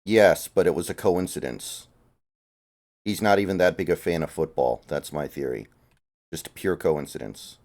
Yes, but it was a coincidence. He's not even that big a fan of football. That's my theory. Just pure coincidence.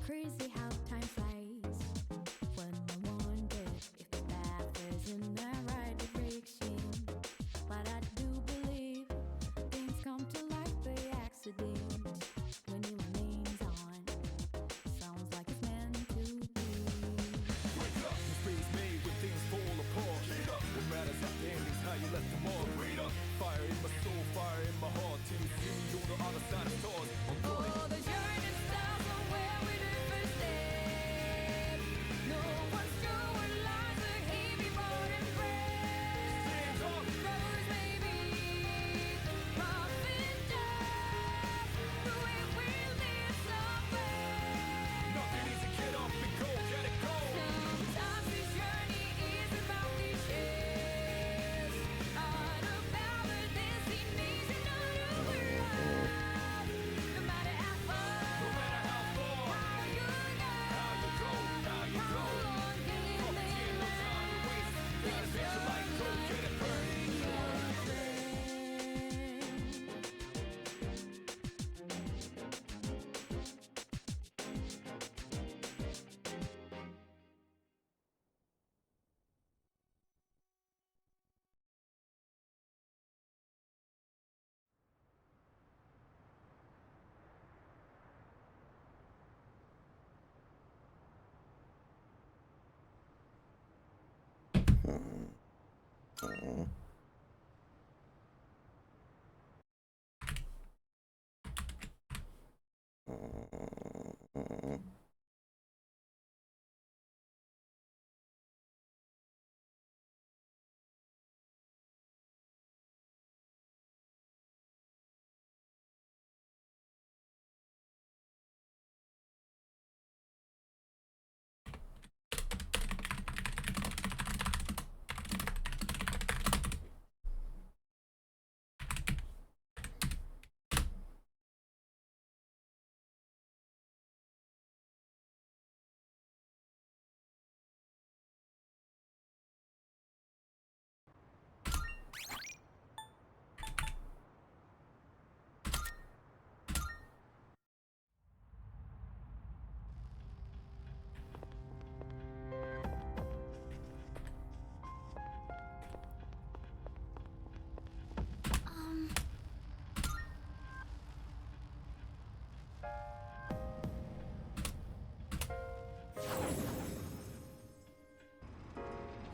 Crazy how time flies when I wonder if the path is in the right direction. But I do believe things come to light by accident when your name's on. Sounds like it's meant to be. Wake up, mistakes made when things fall apart. What matters at the end is how you left them all. Fire in my soul, fire in my heart. Till you see me on the other side of stars. Oh, the journey starts from where we did first step. No one's sure what lies ahead before them friends. Roads may be rough and tough, but we will live somewhere. Nothing easy, get up and go, get it go. Sometimes this journey is about cliches, not about the destination of the world. No matter how far, how you go, how long can it last? Let's go, Get it burning.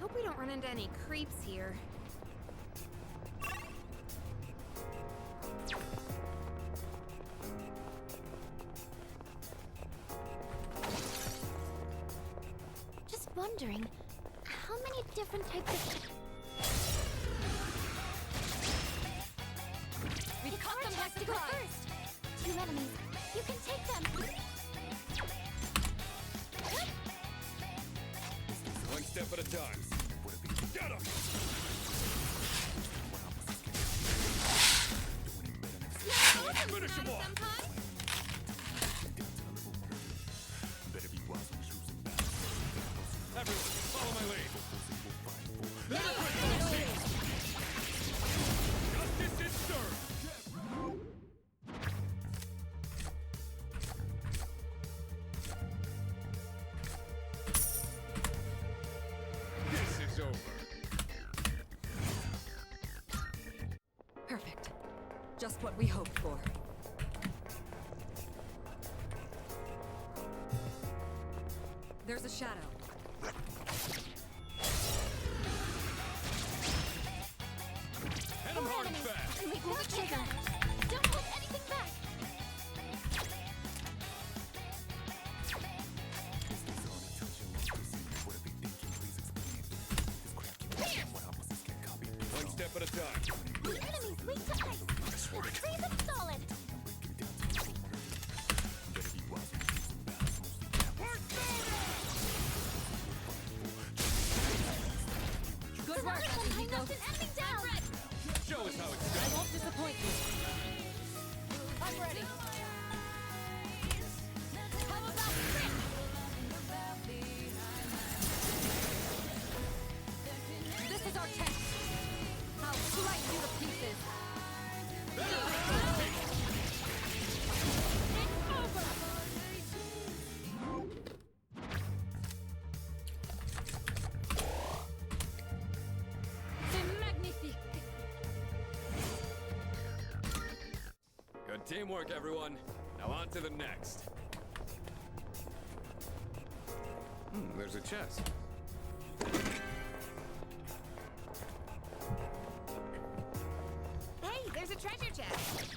Hope we don't run into any creeps here. Just wondering, how many different types of... Ricard has to go first! Two enemies. You can take them! step at a time. Get him! Finish him off! Everyone, follow my lead. Justice is served. This is over. Perfect. Just what we hoped for. There's a shadow. Hit him hard and fast. We pull the trigger. Don't hold anything back. One step at a time. The enemy's weak to ice. Freeze them solid. Good work, High enough Akihiko. and ending down. Show us how it's I done. won't disappoint you. I'm ready. How about Rick? This is our test. I'll slice you to pieces. It's over. C'est magnifique. Good teamwork, everyone. Now on to the next. There's a chest. Hey, there's a treasure chest.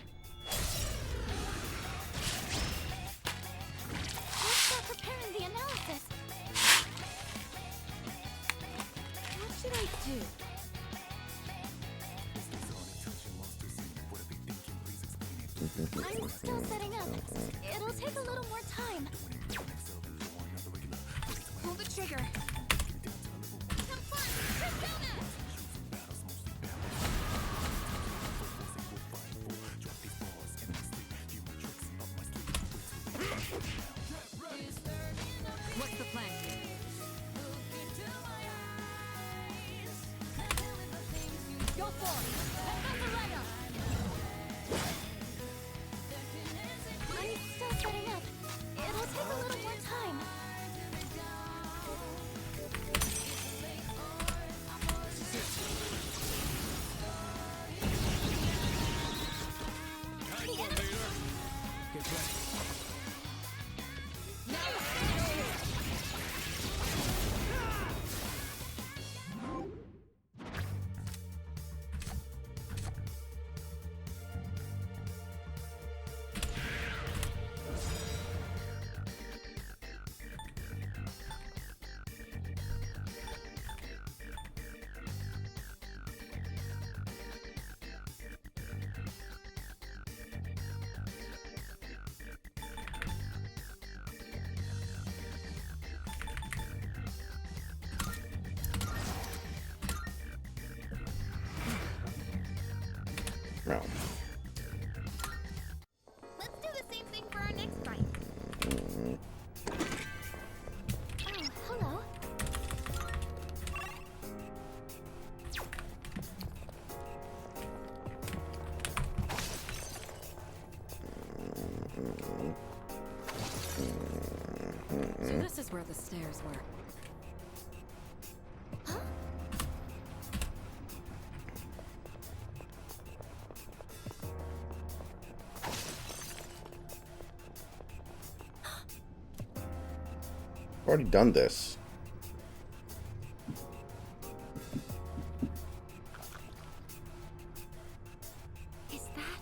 Let's start preparing the analysis. What should I do? I'm still setting up. It'll take a little more time. Pull the trigger. Come on, Persona! What's the plan? Go for it. I'm still setting up. It'll take a little more time. Nice one, leader. Get ready. No. Let's do the same thing for our next fight. Oh, hello. So this is where the stairs were. Already done this. Is that?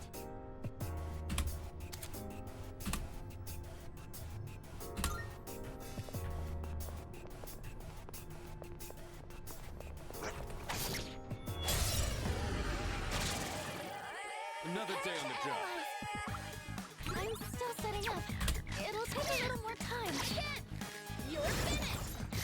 Another day on the job. I'm still setting up. It'll take a little more time. You're finished!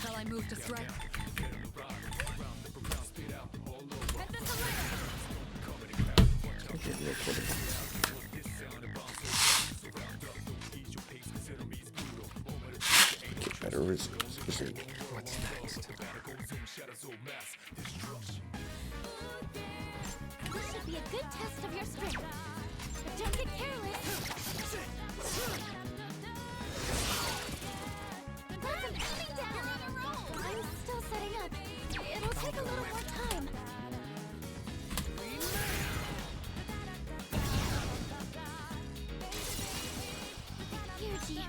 Shall I move to strike? Head this away! Get better is easy. What's next? This should be a good test of your strength. But don't get careless. That's an enemy down. You're on a roll. I'm still setting up. It'll take a little more time. Here, G. I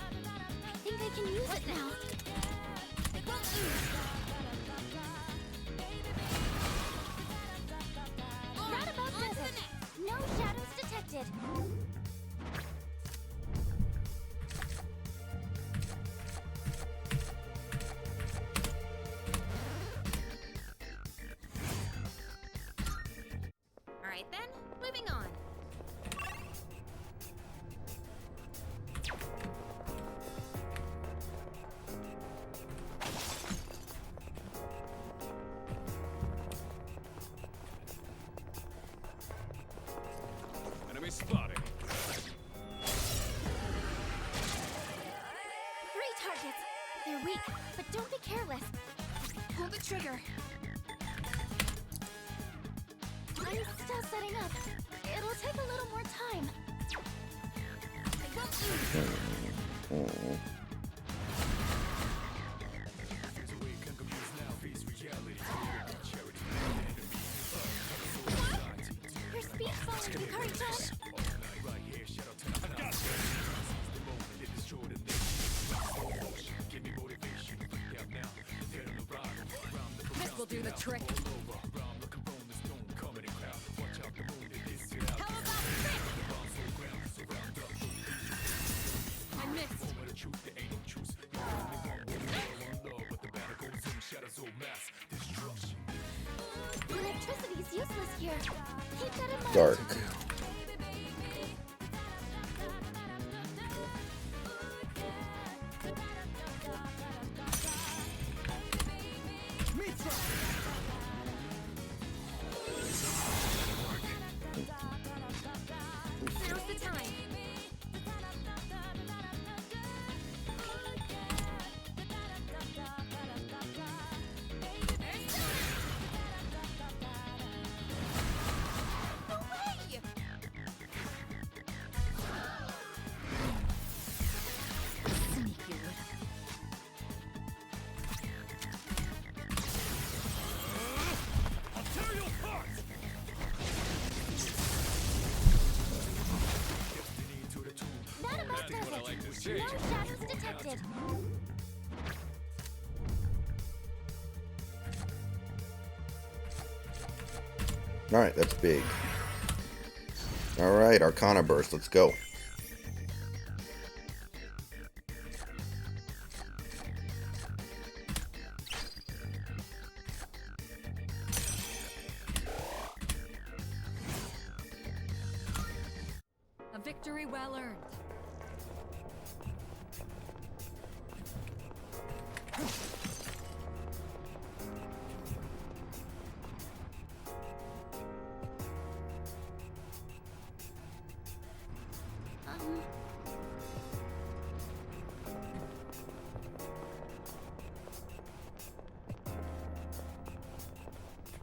think I can use it now. Roundabout does it. No shadows detected. All right then, moving on. Enemy spotted. 3 targets. They're weak, but don't be careless. Pull the trigger. I'm still setting up. It'll take a little more time. Your speed's falling, Hikaru-chan. This will do the trick. How about this? I missed. Electricity's useless here. Keep that in mind. Dark. Now's the time. No way! Sneaky little. I'll tear you apart. Not about does it. like this No change. shadows detected. All right, that's big. All right, Arcana Burst. Let's go. A victory well earned.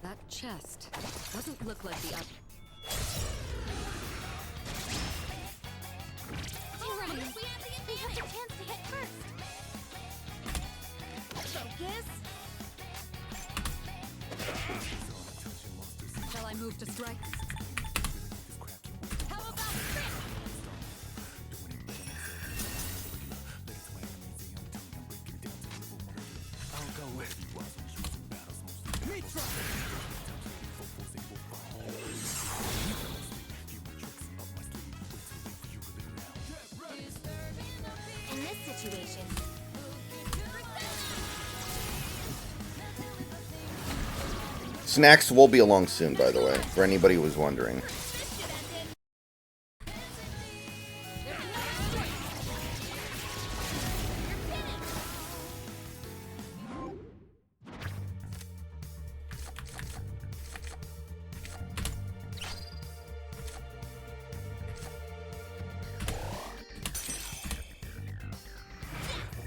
That chest doesn't look like the other. Tyranny. We have the chance to hit first. Focus. Shall I move to strike? How about this? I'll go with In this situation, Snacks will be along soon, by the way, for anybody who was wondering.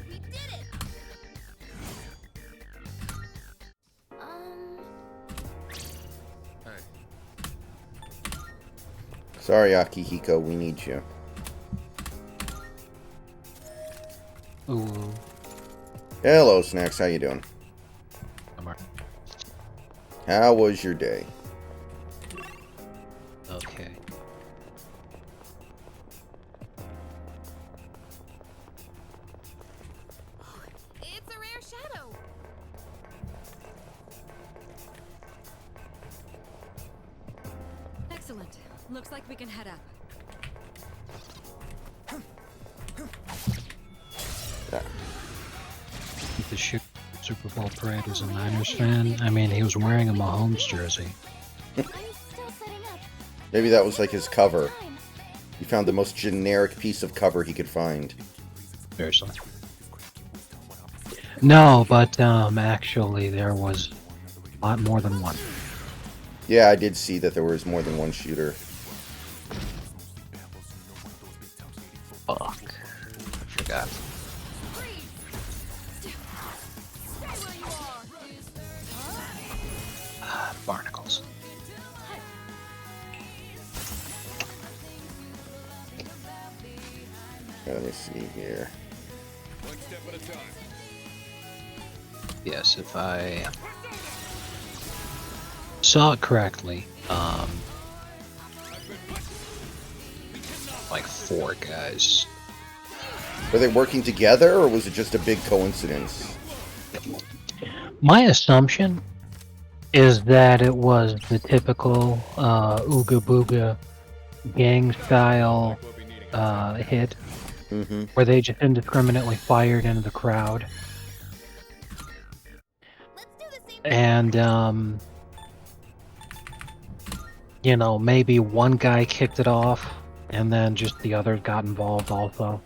We did it! Hey. Sorry, Akihiko, we need you. Ooh. Hello, Snacks, how you doing? I'm alright. How was your day? Okay. It's a rare shadow. Excellent. Looks like we can head up. The Super Bowl parade was a Niners fan. I mean, he was wearing a Mahomes jersey. I'm still setting up. Maybe that was like his cover. Time. He found the most generic piece of cover he could find. Seriously. No, but actually, there was a lot more than one. Yeah, I did see that there was more than one shooter. Fuck. I forgot. Stay where you are. Barnacles. Let me see here. One step at a time. Yes, if I saw it correctly, like 4 guys. Were they working together, or was it just a big coincidence? My assumption is that it was the typical Ooga Booga gang style hit Mm-hmm. where they just indiscriminately fired into the crowd. Let's do the same. And, you know, maybe one guy kicked it off and then just the others got involved also.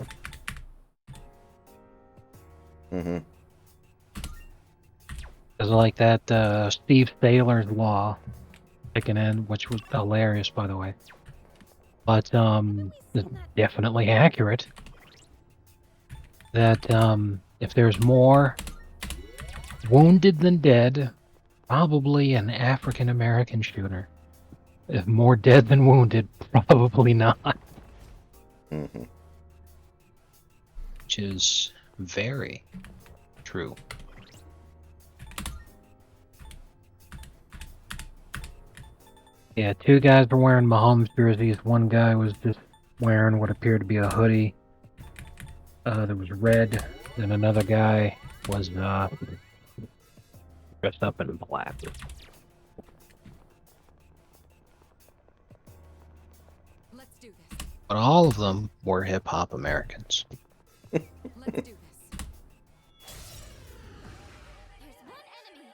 Mm-hmm. It's like that Steve Saylor's Law kicking in, which was hilarious, by the way. But it's definitely accurate. That if there's more wounded than dead, probably an African American shooter. If more dead than wounded, probably not. Mm-hmm. Which is very true. Yeah, 2 guys were wearing Mahomes jerseys. One guy was just wearing what appeared to be a hoodie. That was red. Then another guy was dressed up in black. Let's do this. But all of them were hip hop Americans. Let's do this. There's one enemy.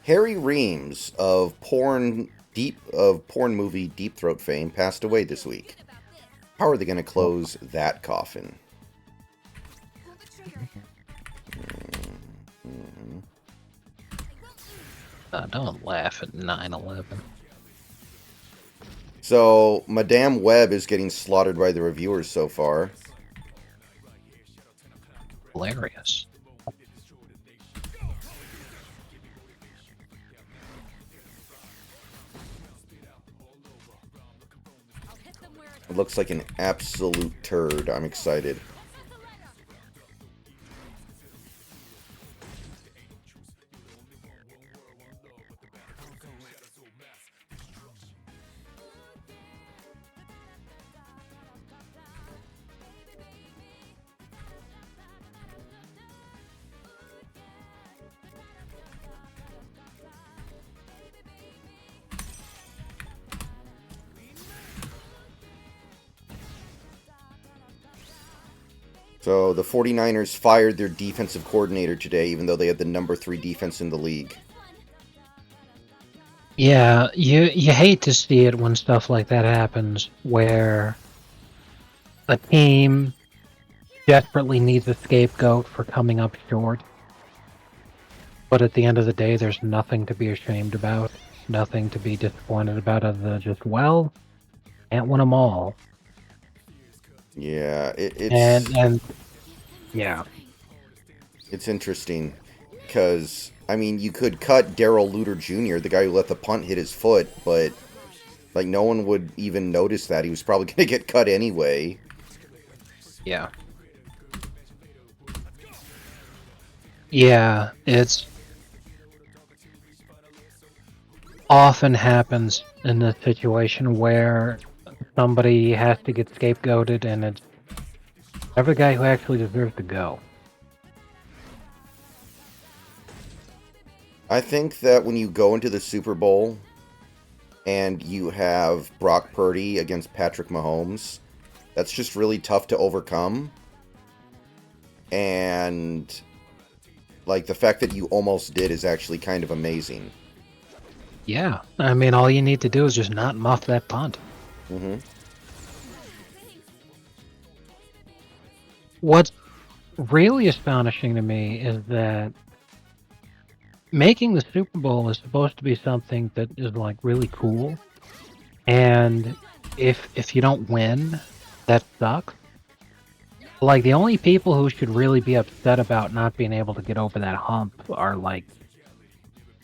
Harry Reams of porn movie Deep Throat fame passed away this week. How are they going to close that coffin? Pull the trigger. Don't laugh at 9/11. So, Madame Web is getting slaughtered by the reviewers so far. Hilarious. I'll hit them where it It looks like an absolute turd. I'm excited. So the 49ers fired their defensive coordinator today, even though they had the number 3 defense in the league. Yeah, you hate to see it when stuff like that happens, where a team desperately needs a scapegoat for coming up short, but at the end of the day, there's nothing to be ashamed about, nothing to be disappointed about, other than just, well, can't win them all. Yeah, And yeah, it's interesting because I mean you could cut Daryl Luter Jr., the guy who let the punt hit his foot, but like no one would even notice that he was probably going to get cut anyway. yeah, yeah. It's often happens in this situation where somebody has to get scapegoated, and it's every guy who actually deserves to go. I think that when you go into the Super Bowl and you have Brock Purdy against Patrick Mahomes, that's just really tough to overcome. And like the fact that you almost did is actually kind of amazing. Yeah, I mean, all you need to do is just not muff that punt. Hmm. What's really astonishing to me is that making the Super Bowl is supposed to be something that is like really cool, and if you don't win, that sucks. Like the only people who should really be upset about not being able to get over that hump are like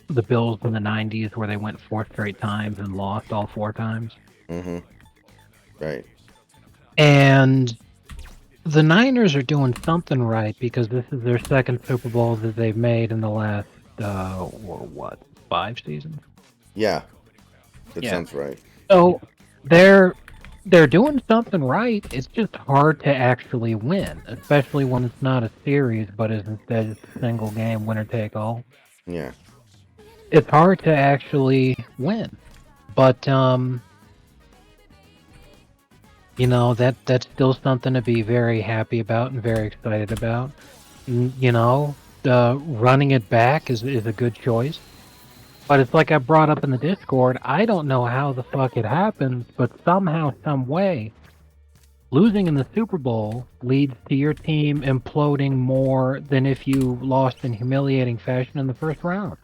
the Bills in the '90s, where they went 4 straight times and lost all 4 times. Hmm. Right. And the Niners are doing something right because this is their second Super Bowl that they've made in the last, what, 5 seasons? Yeah. That Yeah. sounds right. So they're doing something right. It's just hard to actually win, especially when it's not a series, but is instead just a single game, winner take all. Yeah. It's hard to actually win, but you know, that's still something to be very happy about and very excited about. You know, running it back is a good choice. But it's like I brought up in the Discord, I don't know how the fuck it happens, but somehow, some way, losing in the Super Bowl leads to your team imploding more than if you lost in humiliating fashion in the first round.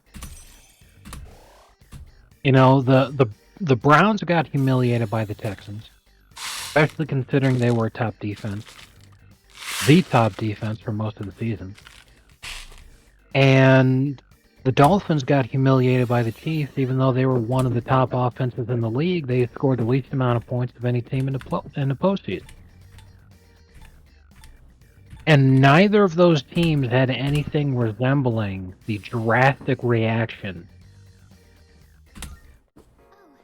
You know, the Browns got humiliated by the Texans, especially considering they were a top defense, the top defense for most of the season. And the Dolphins got humiliated by the Chiefs, even though they were one of the top offenses in the league. They scored the least amount of points of any team in the postseason. And neither of those teams had anything resembling the drastic reaction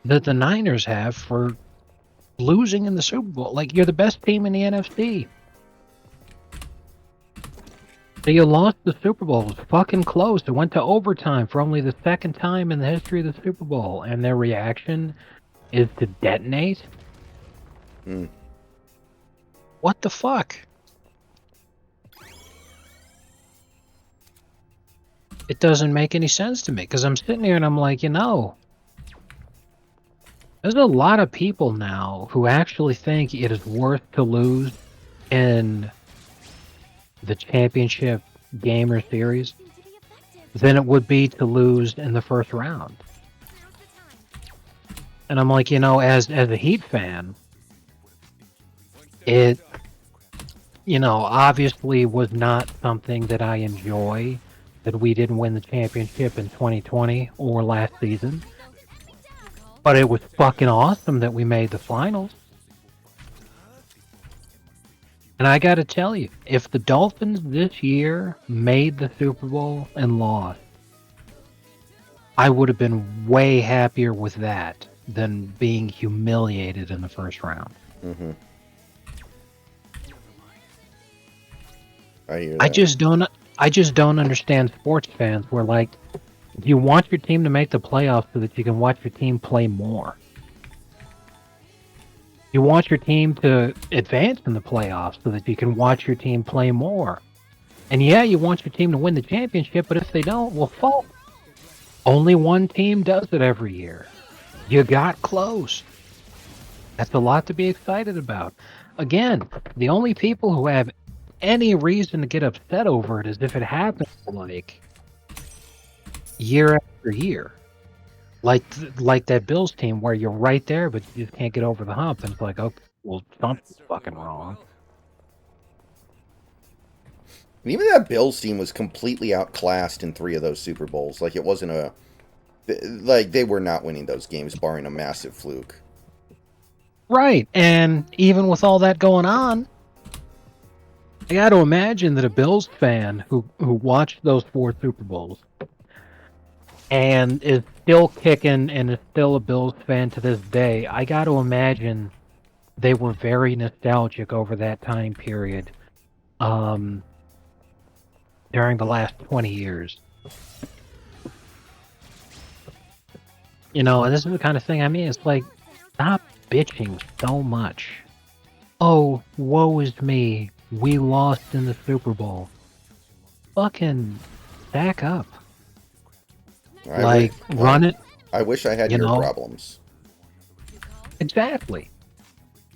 that the Niners have for losing in the Super Bowl. Like, you're the best team in the NFC. So you lost the Super Bowl. It was fucking close. It went to overtime for only the second time in the history of the Super Bowl. And their reaction is to detonate? Mm. What the fuck? It doesn't make any sense to me, because I'm sitting here and I'm like, you know, there's a lot of people now who actually think it is worth to lose in the championship game or series than it would be to lose in the first round. And I'm like, you know, as a Heat fan, it, you know, obviously was not something that I enjoy that we didn't win the championship in 2020 or last season. But it was fucking awesome that we made the finals. And I gotta tell you, if the Dolphins this year made the Super Bowl and lost, I would have been way happier with that than being humiliated in the first round. Mm-hmm. I hear that. I just don't understand sports fans where, like, you want your team to make the playoffs so that you can watch your team play more. You want your team to advance in the playoffs so that you can watch your team play more. And yeah, you want your team to win the championship, but if they don't, well, fuck. Only one team does it every year. You got close. That's a lot to be excited about. Again, the only people who have any reason to get upset over it is if it happens like year after year. Like that Bills team where you're right there, but you just can't get over the hump. And it's like, oh, well, something's fucking wrong. And even that Bills team was completely outclassed in 3 of those Super Bowls. Like, it wasn't a... Like, they were not winning those games, barring a massive fluke. Right, and even with all that going on, I got to imagine that a Bills fan who watched those 4 Super Bowls and is still kicking and is still a Bills fan to this day, I got to imagine they were very nostalgic over that time period during the last 20 years. You know, and this is the kind of thing, I mean, it's like, stop bitching so much. Oh, woe is me. We lost in the Super Bowl. Fucking back up. Run it. I wish I had you your know? problems. Exactly.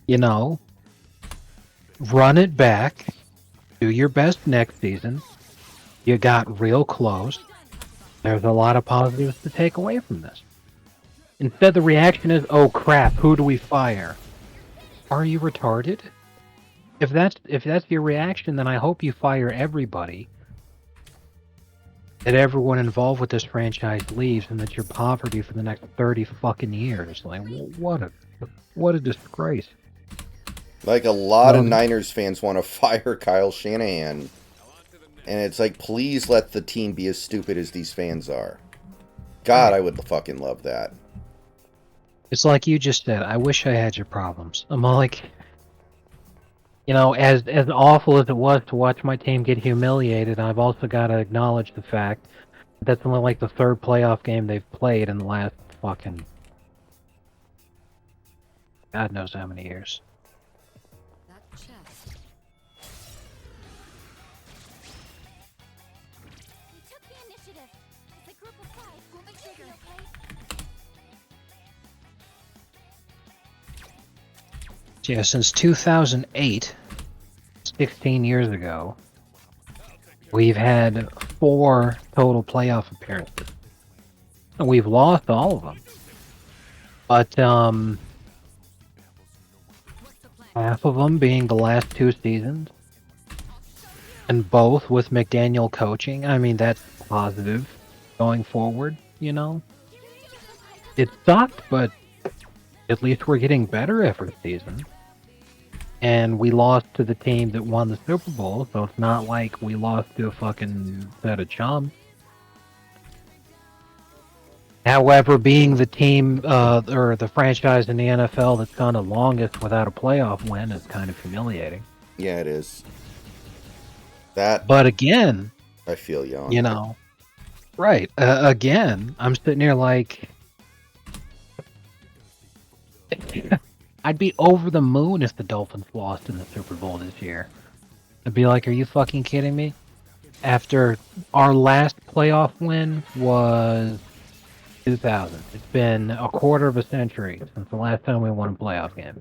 You know, run it back. Do your best next season. You got real close. There's a lot of positives to take away from this. Instead, the reaction is, oh crap, who do we fire? Are you retarded? If that's your reaction, then I hope you fire everybody. That everyone involved with this franchise leaves, and that you're poverty for the next 30 fucking years. Like, what a disgrace. Like, a lot of Niners fans want to fire Kyle Shanahan. And it's like, please let the team be as stupid as these fans are. God, I would fucking love that. It's like you just said, I wish I had your problems. I'm like, you know, as awful as it was to watch my team get humiliated, I've also got to acknowledge the fact that that's only like the 3rd playoff game they've played in the last fucking God knows how many years. That chest. We took the initiative. As a group of 5, we'll make sure you're okay. Yeah, since 2008, 16 years ago, we've had 4 total playoff appearances. And we've lost all of them. But, half of them being the last 2 seasons. And both with McDaniel coaching. I mean, that's positive going forward, you know? It sucked, but at least we're getting better every season. And we lost to the team that won the Super Bowl, so it's not like we lost to a fucking set of chums. However, being the team, or the franchise in the NFL that's gone the longest without a playoff win is kind of humiliating. Yeah, it is. That, But again, I feel you on. you know, right, again, I'm sitting here like... I'd be over the moon if the Dolphins lost in the Super Bowl this year. I'd be like, are you fucking kidding me? After our last playoff win was 2000. It's been a quarter of a century since the last time we won a playoff game.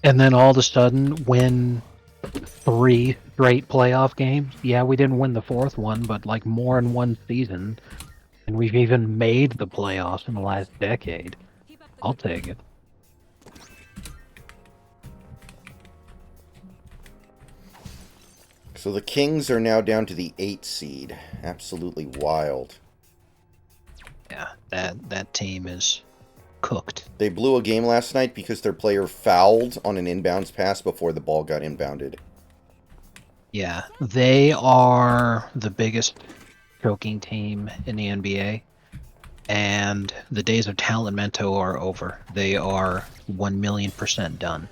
And then all of a sudden win 3 straight playoff games. Yeah, we didn't win the 4th one, but like more in one season. And we've even made the playoffs in the last decade. I'll take it. So the Kings are now down to the 8th seed. Absolutely wild. Yeah, that team is cooked. They blew a game last night because their player fouled on an inbounds pass before the ball got inbounded. Yeah, they are the biggest choking team in the NBA, and the days of Talentmento are over. They are 1,000,000% done.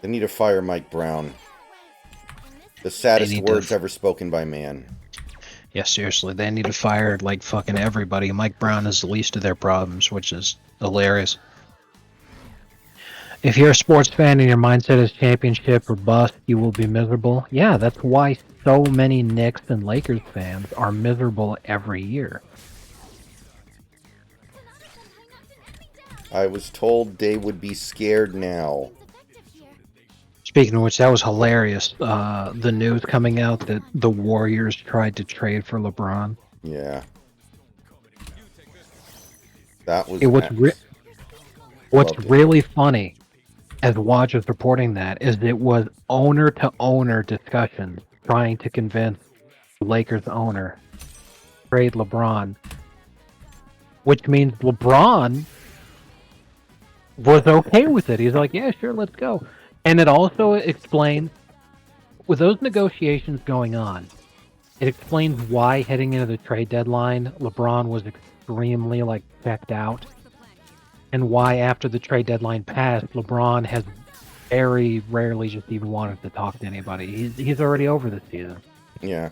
They need to fire Mike Brown. The saddest need to words ever spoken by man. Yeah, seriously, they need to fire like fucking everybody. Mike Brown is the least of their problems, which is hilarious. If you're a sports fan and your mindset is championship or bust, you will be miserable. Yeah, that's why so many Knicks and Lakers fans are miserable every year. I was told they would be scared now. Speaking of which, that was hilarious. The news coming out that the Warriors tried to trade for LeBron. Yeah. That was It was nuts. What's Loved it. really funny, as Waj was reporting that, is it was owner-to-owner discussions trying to convince the Lakers owner to trade LeBron, which means LeBron was okay with it. He's like, yeah, sure, let's go. And it also explains, with those negotiations going on, it explains why heading into the trade deadline, LeBron was extremely, checked out. And why, after the trade deadline passed, LeBron has very rarely just even wanted to talk to anybody. He's already over the season. Yeah.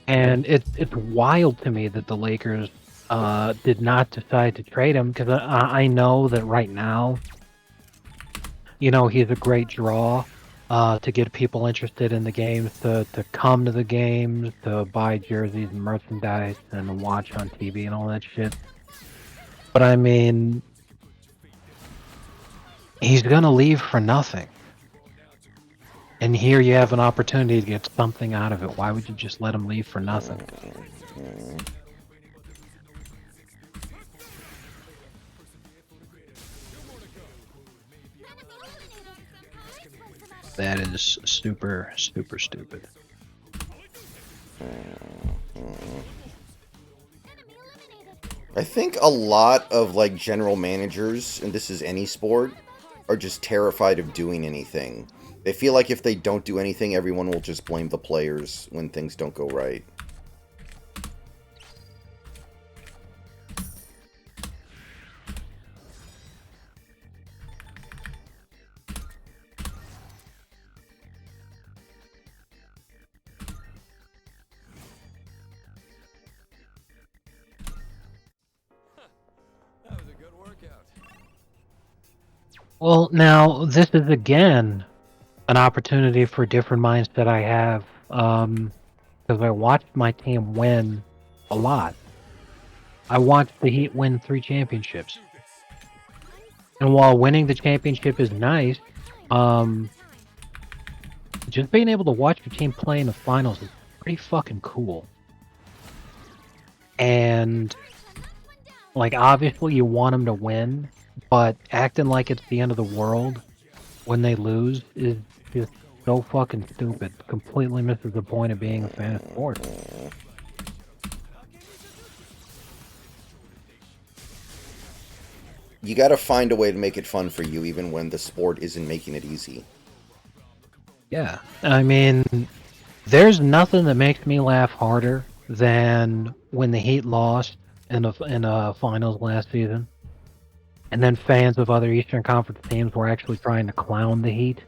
And it's wild to me that the Lakers did not decide to trade him, because I know that right now, he's a great draw to get people interested in the games, to come to the games, to buy jerseys and merchandise and watch on TV and all that shit. But I mean, he's going to leave for nothing. And here you have an opportunity to get something out of it. Why would you just let him leave for nothing? That is super, super stupid. I think a lot of general managers, and this is any sport, are just terrified of doing anything. They feel like if they don't do anything, everyone will just blame the players when things don't go right. That was a good workout. Well, now, this is again an opportunity for a different mindset I have, because I watched my team win a lot. I watched the Heat win 3 championships. And while winning the championship is nice, just being able to watch your team play in the finals is pretty fucking cool. And, obviously you want them to win, but acting like it's the end of the world when they lose is just so fucking stupid. Completely misses the point of being a fan of sports. You gotta find a way to make it fun for you, even when the sport isn't making it easy. Yeah, I mean, there's nothing that makes me laugh harder than when the Heat lost in a finals last season, and then fans of other Eastern Conference teams were actually trying to clown the Heat.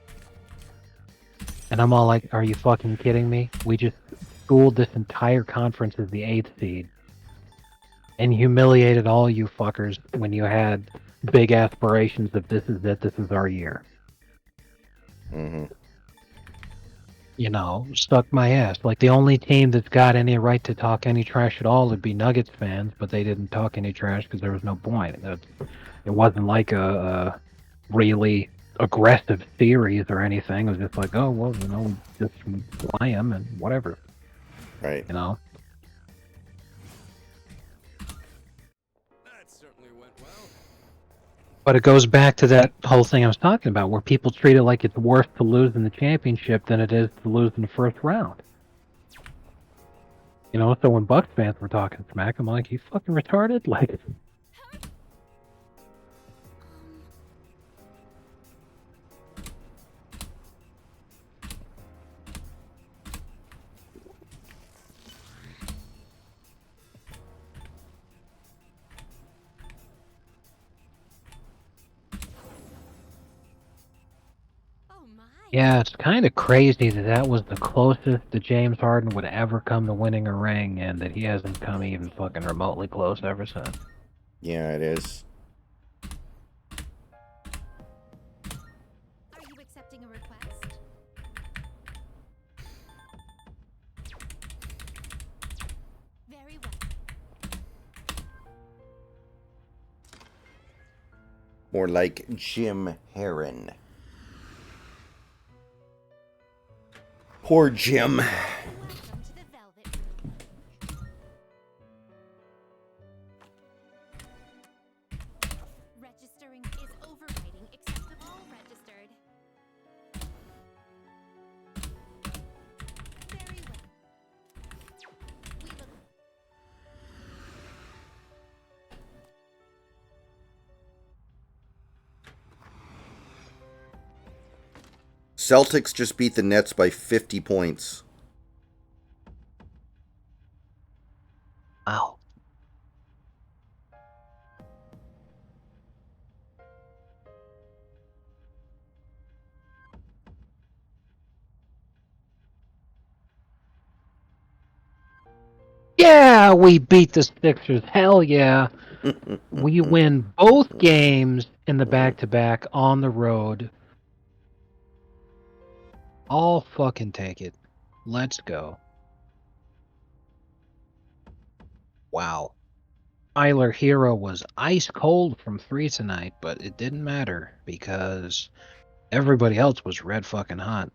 And I'm all like, are you fucking kidding me? We just schooled this entire conference as the 8th seed and humiliated all you fuckers when you had big aspirations of this is it, this is our year. Mm-hmm. Stuck my ass. The only team that's got any right to talk any trash at all would be Nuggets fans, but they didn't talk any trash because there was no point. It wasn't like a really aggressive series or anything. It was just like, oh, well, just play them and whatever. Right. That certainly went well. But it goes back to that whole thing I was talking about, where people treat it like it's worse to lose in the championship than it is to lose in the first round. So when Bucks fans were talking smack, I'm like, you fucking retarded? Oh my. Yeah, it's kind of crazy that was the closest that James Harden would ever come to winning a ring, and that he hasn't come even fucking remotely close ever since. Yeah, it is. Are you accepting a request? More like Jim Heron. Poor Jim. Welcome to the Velvet Room. Registering is overriding acceptable registered. Very well. We look Celtics just beat the Nets by 50 points. Wow. Yeah, we beat the Sixers. Hell yeah. We win both games in the back-to-back on the road. I'll fucking take it. Let's go. Wow. Tyler Hero was ice cold from 3 tonight, but it didn't matter because everybody else was red fucking hot.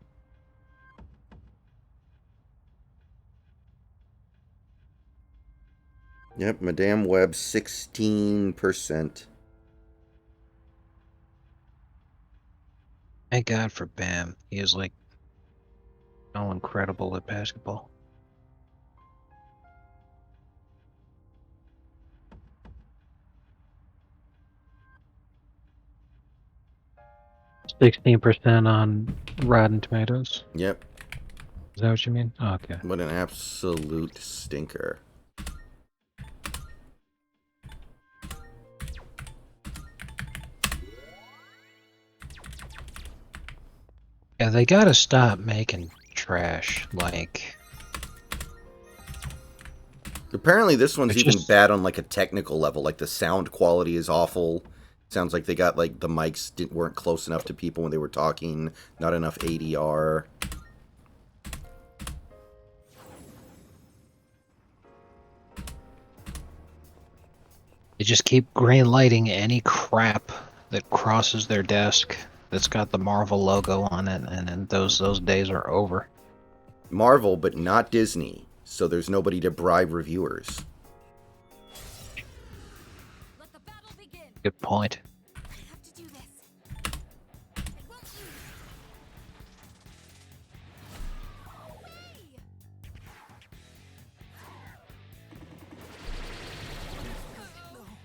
Yep, Madame Web 16%. Thank God for Bam. He is like so incredible at basketball. %16% on Rotten Tomatoes. Yep, Is that what you mean? Oh, okay. what an absolute stinker. Yeah, they gotta stop making trash. Like, Apparently this one's It's even just- bad on like a technical level. Like the sound quality is awful. Sounds like they got like the mics weren't close enough to people when they were talking. Not enough ADR. they just keep green lighting any crap that crosses their desk that's got the Marvel logo on it, and then those days are over. Marvel, but not Disney. So there's nobody to bribe reviewers. Let the battle begin. Good point. I have to do this. It won't do.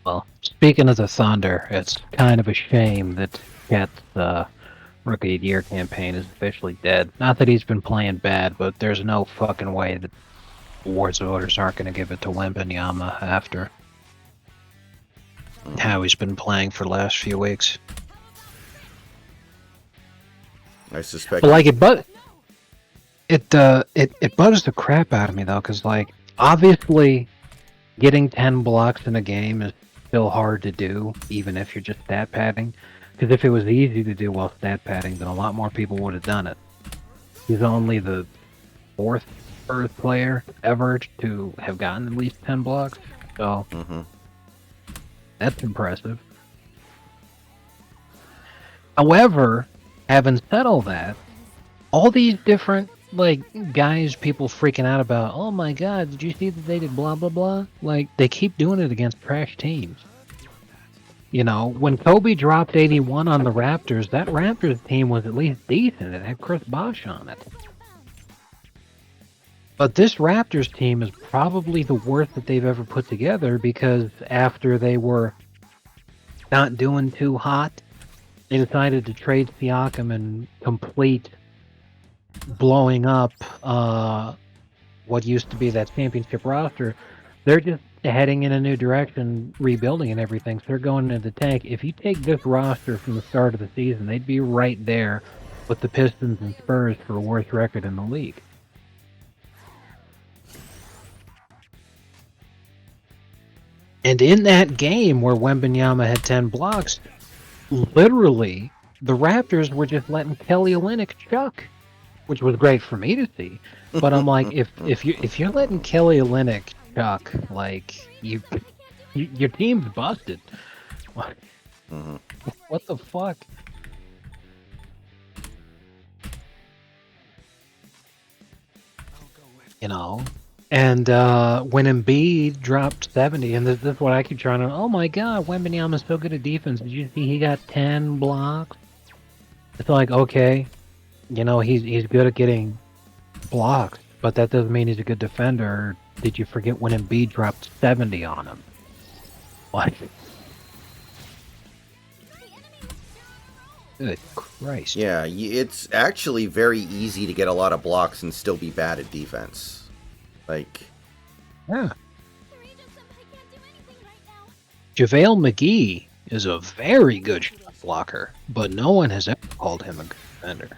Well, speaking of the Thunder, it's kind of a shame that Cat's Rookie of the Year campaign is officially dead. Not that he's been playing bad, but there's no fucking way that awards voters aren't going to give it to Wembanyama after how he's been playing for the last few weeks. I suspect. But like it bugs the crap out of me though, because like obviously getting 10 blocks in a game is still hard to do, even if you're just stat padding. Because if it was easy to do while stat padding, then a lot more people would have done it. He's only the 4th Earth player ever to have gotten at least 10 blocks, so that's impressive. However, having said all that, all these different like guys people freaking out about, oh my god, did you see that they did blah blah blah? Like they keep doing it against trash teams. You know, when Kobe dropped 81 on the Raptors, that Raptors team was at least decent. It had Chris Bosh on it. But this Raptors team is probably the worst that they've ever put together, because after they were not doing too hot, they decided to trade Siakam and complete blowing up what used to be that championship roster. They're just heading in a new direction, rebuilding and everything, so they're going into the tank. If you take this roster from the start of the season, they'd be right there with the Pistons and Spurs for a worst record in the league. And in that game where Wembanyama had 10 blocks, literally, the Raptors were just letting Kelly Olynyk chuck, which was great for me to see. But I'm like, if you're letting Kelly Olynyk chuck, like your team's busted. what the fuck? I'll go with You know? And when Embiid dropped 70, and this is what I keep trying to, oh my god, Wembanyama's so good at defense. Did you see he got 10 blocks? It's like, okay, you know, he's good at getting blocks, but that doesn't mean he's a good defender. Did you forget when Embiid dropped 70 on him? Like, good Christ. Yeah, it's actually very easy to get a lot of blocks and still be bad at defense. Like, Yeah. Regent Senpai can't do anything right now. JaVale McGee is a very good shot blocker, but no one has ever called him a good defender.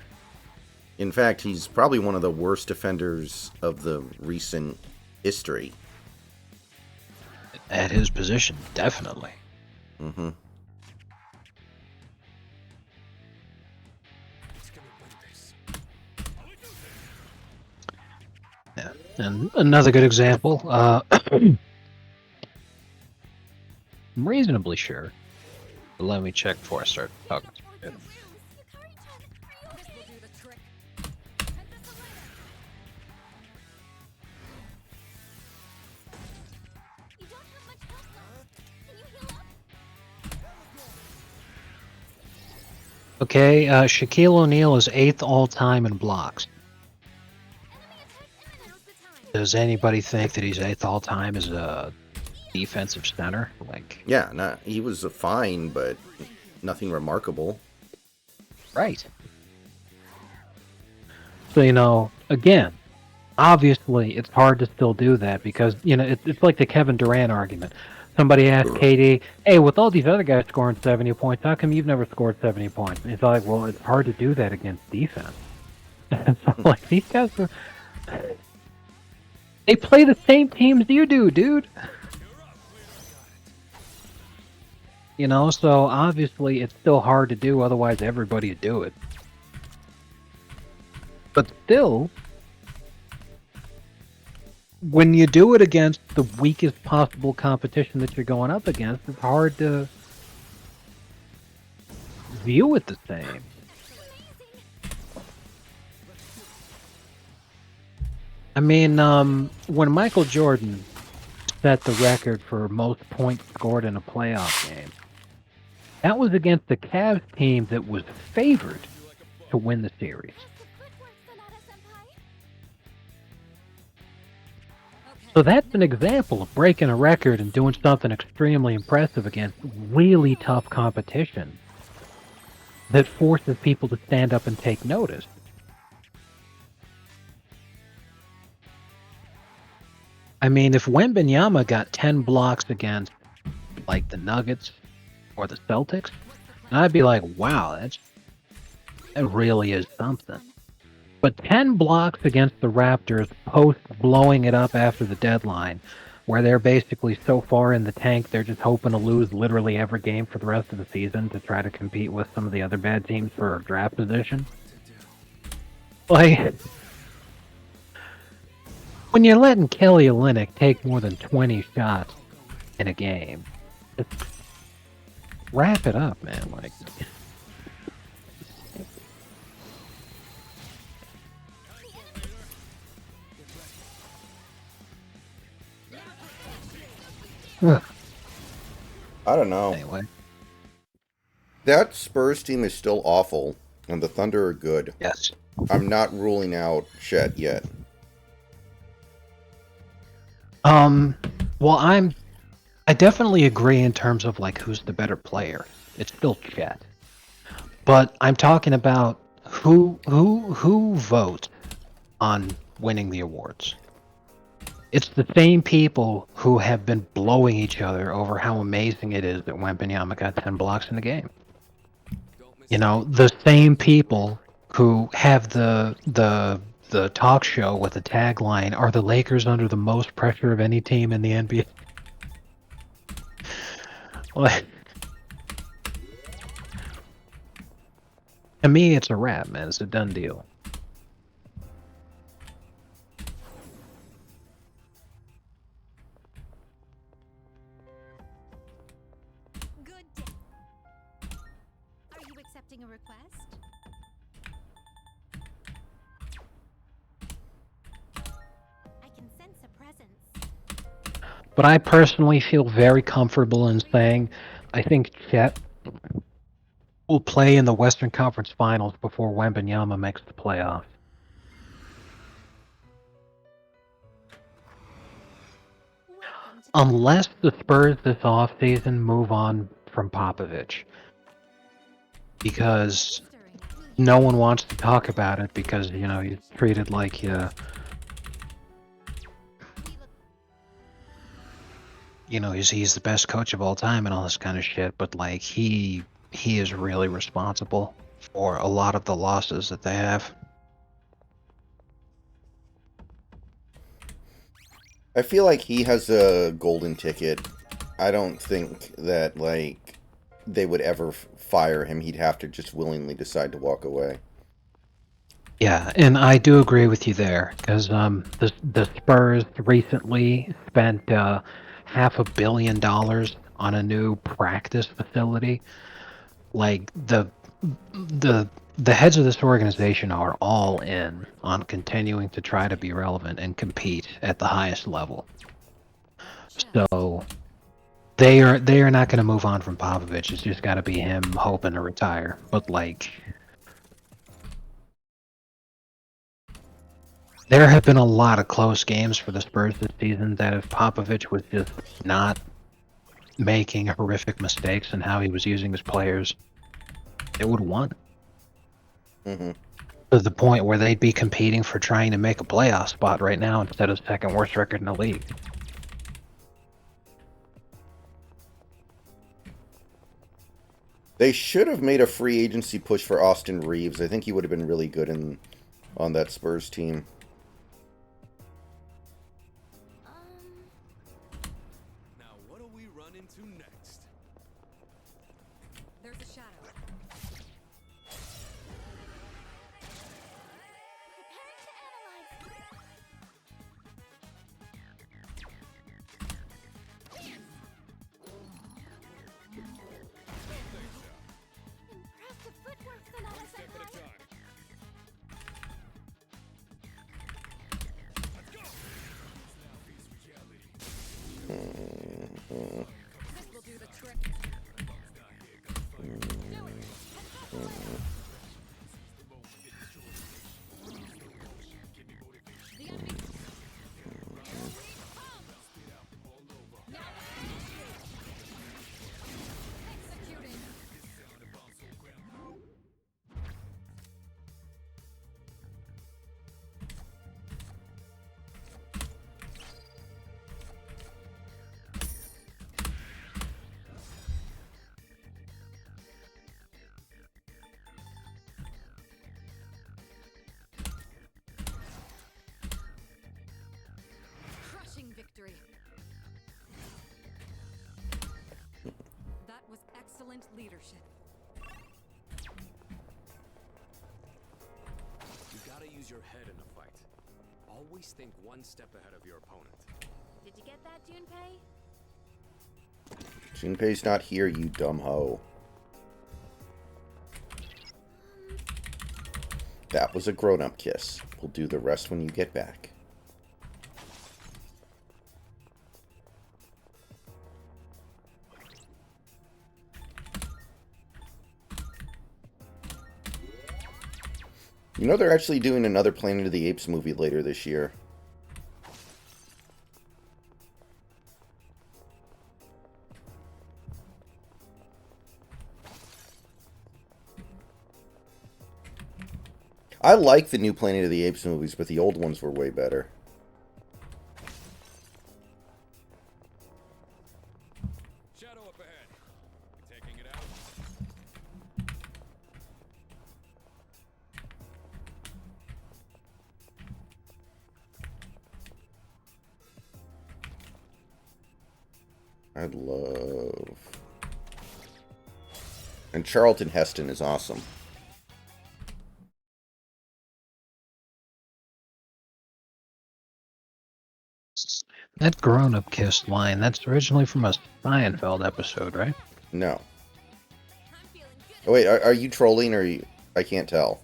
in fact, he's probably one of the worst defenders of the recent history. At his position, definitely. Mm-hmm. Who's gonna win this? Yeah. And another good example, I'm reasonably sure. But let me check before I start talking. Shit. This will do the trick. You don't have much health left. Can you heal up? Okay, Shaquille O'Neal is 8th all-time in blocks. Now's the time. Does anybody think that he's 8th all-time as a defensive center? Like, Yeah, he was fine, but nothing remarkable. right. So, you know, again, obviously it's hard to still do that because, you know, it's like the Kevin Durant argument. Somebody asked KD, hey, with all these other guys scoring 70 points, how come you've never scored 70 points? And it's like, well, it's hard to do that against defense. And so, like, these guys are... They play the same teams you do, dude. You know, so obviously it's still hard to do, otherwise everybody would do it. But still, when you do it against the weakest possible competition that you're going up against, it's hard to view it the same. I mean, when Michael Jordan set the record for most points scored in a playoff game, that was against the Cavs team that was favored to win the series. Good work, Sonata-senpai. So that's an example of breaking a record and doing something extremely impressive against really tough competition that forces people to stand up and take notice. I mean, if Wembanyama got 10 blocks against, like, the Nuggets or the Celtics, I'd be like, wow, that really is something. But 10 blocks against the Raptors post blowing it up after the deadline, where they're basically so far in the tank they're just hoping to lose literally every game for the rest of the season to try to compete with some of the other bad teams for draft position. Like, when you're letting Kelly Olynyk take more than 20 shots in a game, just wrap it up, man. Like, ugh. I don't know. Anyway, That Spurs team is still awful, and the Thunder are good. yes. I'm not ruling out Chet yet. Well, I definitely agree in terms of like who's the better player. It's still Chet, but I'm talking about who votes on winning the awards. It's the same people who have been blowing each other over how amazing it is that Wembanyama got 10 blocks in the game. You know, the same people who have the talk show with the tagline, "Are the Lakers under the most pressure of any team in the NBA?" Like, to me, it's a wrap, man. It's a done deal. Good day. accepting a request? I can sense a presence. But I personally feel very comfortable in saying I think Chet will play in the Western Conference Finals before Wembanyama makes the playoffs. Welcome to Unless the Spurs this offseason move on from Popovich. Because Stirring. no one wants to talk about it because, you know, he's treated like you know, he's the best coach of all time and all this kind of shit, but like he is really responsible for a lot of the losses that they have. I feel like he has a golden ticket. I don't think that, like, they would ever fire him. He'd have to just willingly decide to walk away. Yeah, and I do agree with you there because the Spurs recently spent $500 million on a new practice facility. Like the heads of this organization are all in on continuing to try to be relevant and compete at the highest level. So they are not going to move on from Popovich. It's just got to be him hoping to retire. But like, there have been a lot of close games for the Spurs this season that if Popovich was just not making horrific mistakes in how he was using his players, they would have won. Hmm. To the point where they'd be competing for trying to make a playoff spot right now instead of second worst record in the league. They should have made a free agency push for Austin Reeves. I think he would have been really good on that Spurs team. Now, what do we run into next? There's a shadow. Preparing to analyze. Impressive footwork, Sonata Senpai. This will do the trick. Executing. Crushing victory. That was excellent leadership. You gotta use your head in a fight. Always think one step ahead of your opponent. Did you get that, Junpei? Junpei's not here, you dumb hoe. That was a grown-up kiss. We'll do the rest when you get back. You know they're actually doing another Planet of the Apes movie later this year. I like the new Planet of the Apes movies, but the old ones were way better. Shadow up ahead. Taking it out. I'd love... And Charlton Heston is awesome. That grown-up kiss line, that's originally from a Seinfeld episode, right? No. I'm feeling good Oh, wait, are you trolling or I can't tell.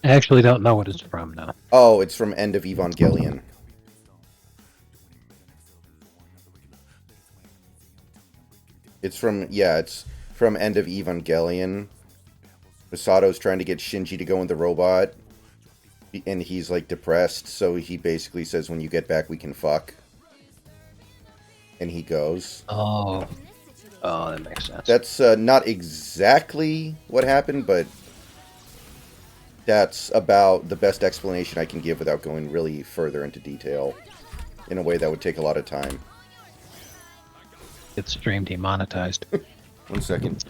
I actually don't know what it's from now. Oh, it's from End of Evangelion. It's from End of Evangelion. Misato's trying to get Shinji to go in the robot, and he's like depressed, so he basically says, "When you get back, we can fuck." And he goes. Oh, that makes sense. That's not exactly what happened, but that's about the best explanation I can give without going really further into detail in a way that would take a lot of time. It's stream demonetized. 1 second.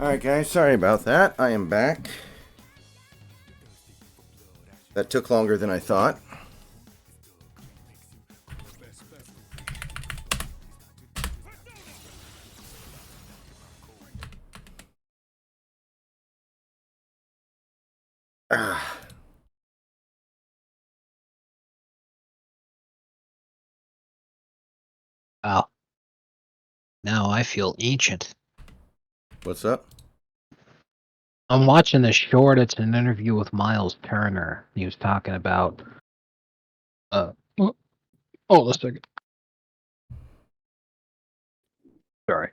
Alright, guys, sorry about that. I am back. That took longer than I thought. Ah, Wow. Now I feel ancient. what's up? I'm watching this short. It's an interview with Miles Turner. He was talking about. Oh, hold a second. Sorry,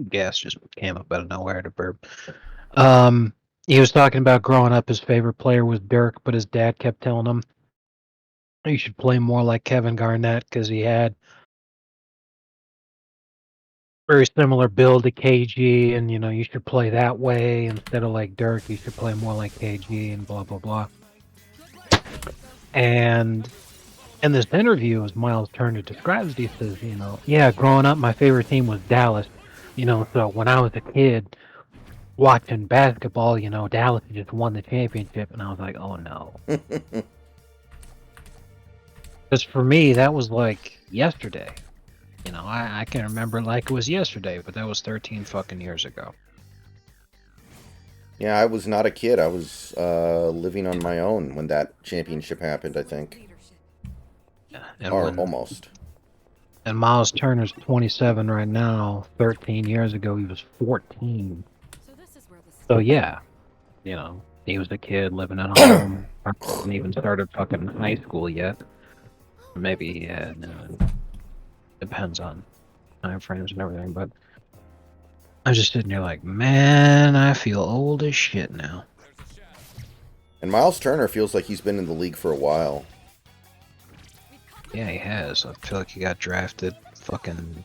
gas just came up out of nowhere to burp. He was talking about growing up. His favorite player was Dirk, but his dad kept telling him you should play more like Kevin Garnett because he had very similar build to KG, and you should play that way instead of like Dirk. You should play more like KG, and blah blah blah. And in this interview, as Miles Turner describes it, he says, yeah, growing up, my favorite team was Dallas. So when I was a kid watching basketball, Dallas just won the championship, and I was like, oh no. Because for me, that was like yesterday. I can remember it like it was yesterday, but that was 13 fucking years ago. Yeah, I was not a kid. I was living on my own when that championship happened, I think. And Or when, almost. and Miles Turner's 27 right now. 13 years ago, he was 14. So this is where the So yeah, he was a kid living at home. Hadn't even started fucking high school yet. Maybe depends on time frames and everything. But I'm just sitting there like, man, I feel old as shit now. And Miles Turner feels like he's been in the league for a while. Yeah, he has. I feel like he got drafted fucking.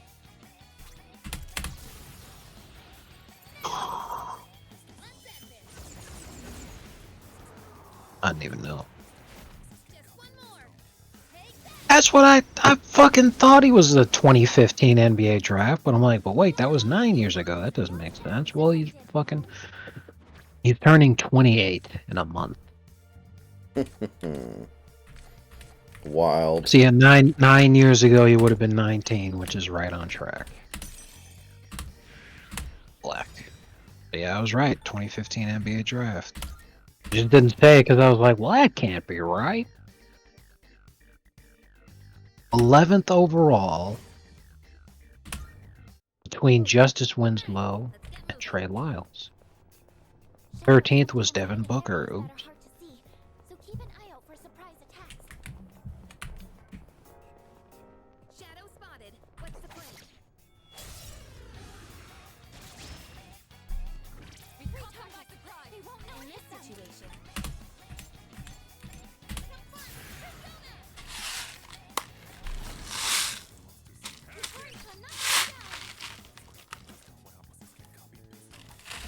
I don't even know. That's what I fucking thought he was the 2015 NBA draft, but I'm like, but wait, that was 9 years ago. That doesn't make sense. Well, he's turning 28 in a month. Wild. So yeah, nine years ago he would have been 19, which is right on track. Black. But yeah, I was right. 2015 NBA draft. Just didn't say it because I was like, well, that can't be right. 11th overall between Justice Winslow and Trey Lyles. 13th was Devin Booker. Oops. Hard to see, so keep an eye out for surprise attacks. shadow spotted. What's the plan? We caught them by surprise. They won't know in this situation.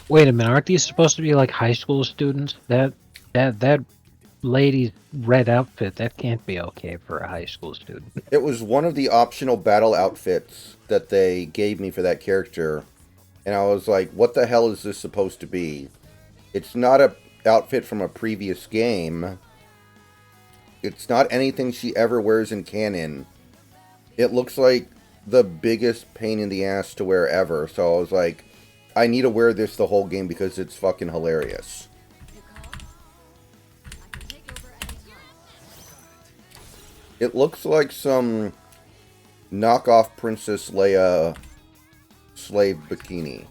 Wait a minute, aren't these supposed to be like high school students? That lady's red outfit, that can't be okay for a high school student. It was one of the optional battle outfits that they gave me for that character. And I was like, what the hell is this supposed to be? It's not a outfit from a previous game. It's not anything she ever wears in canon. It looks like the biggest pain in the ass to wear ever. So I was like, I need to wear this the whole game because it's fucking hilarious. You call? I can take over anytime. It looks like some knockoff Princess Leia slave bikini.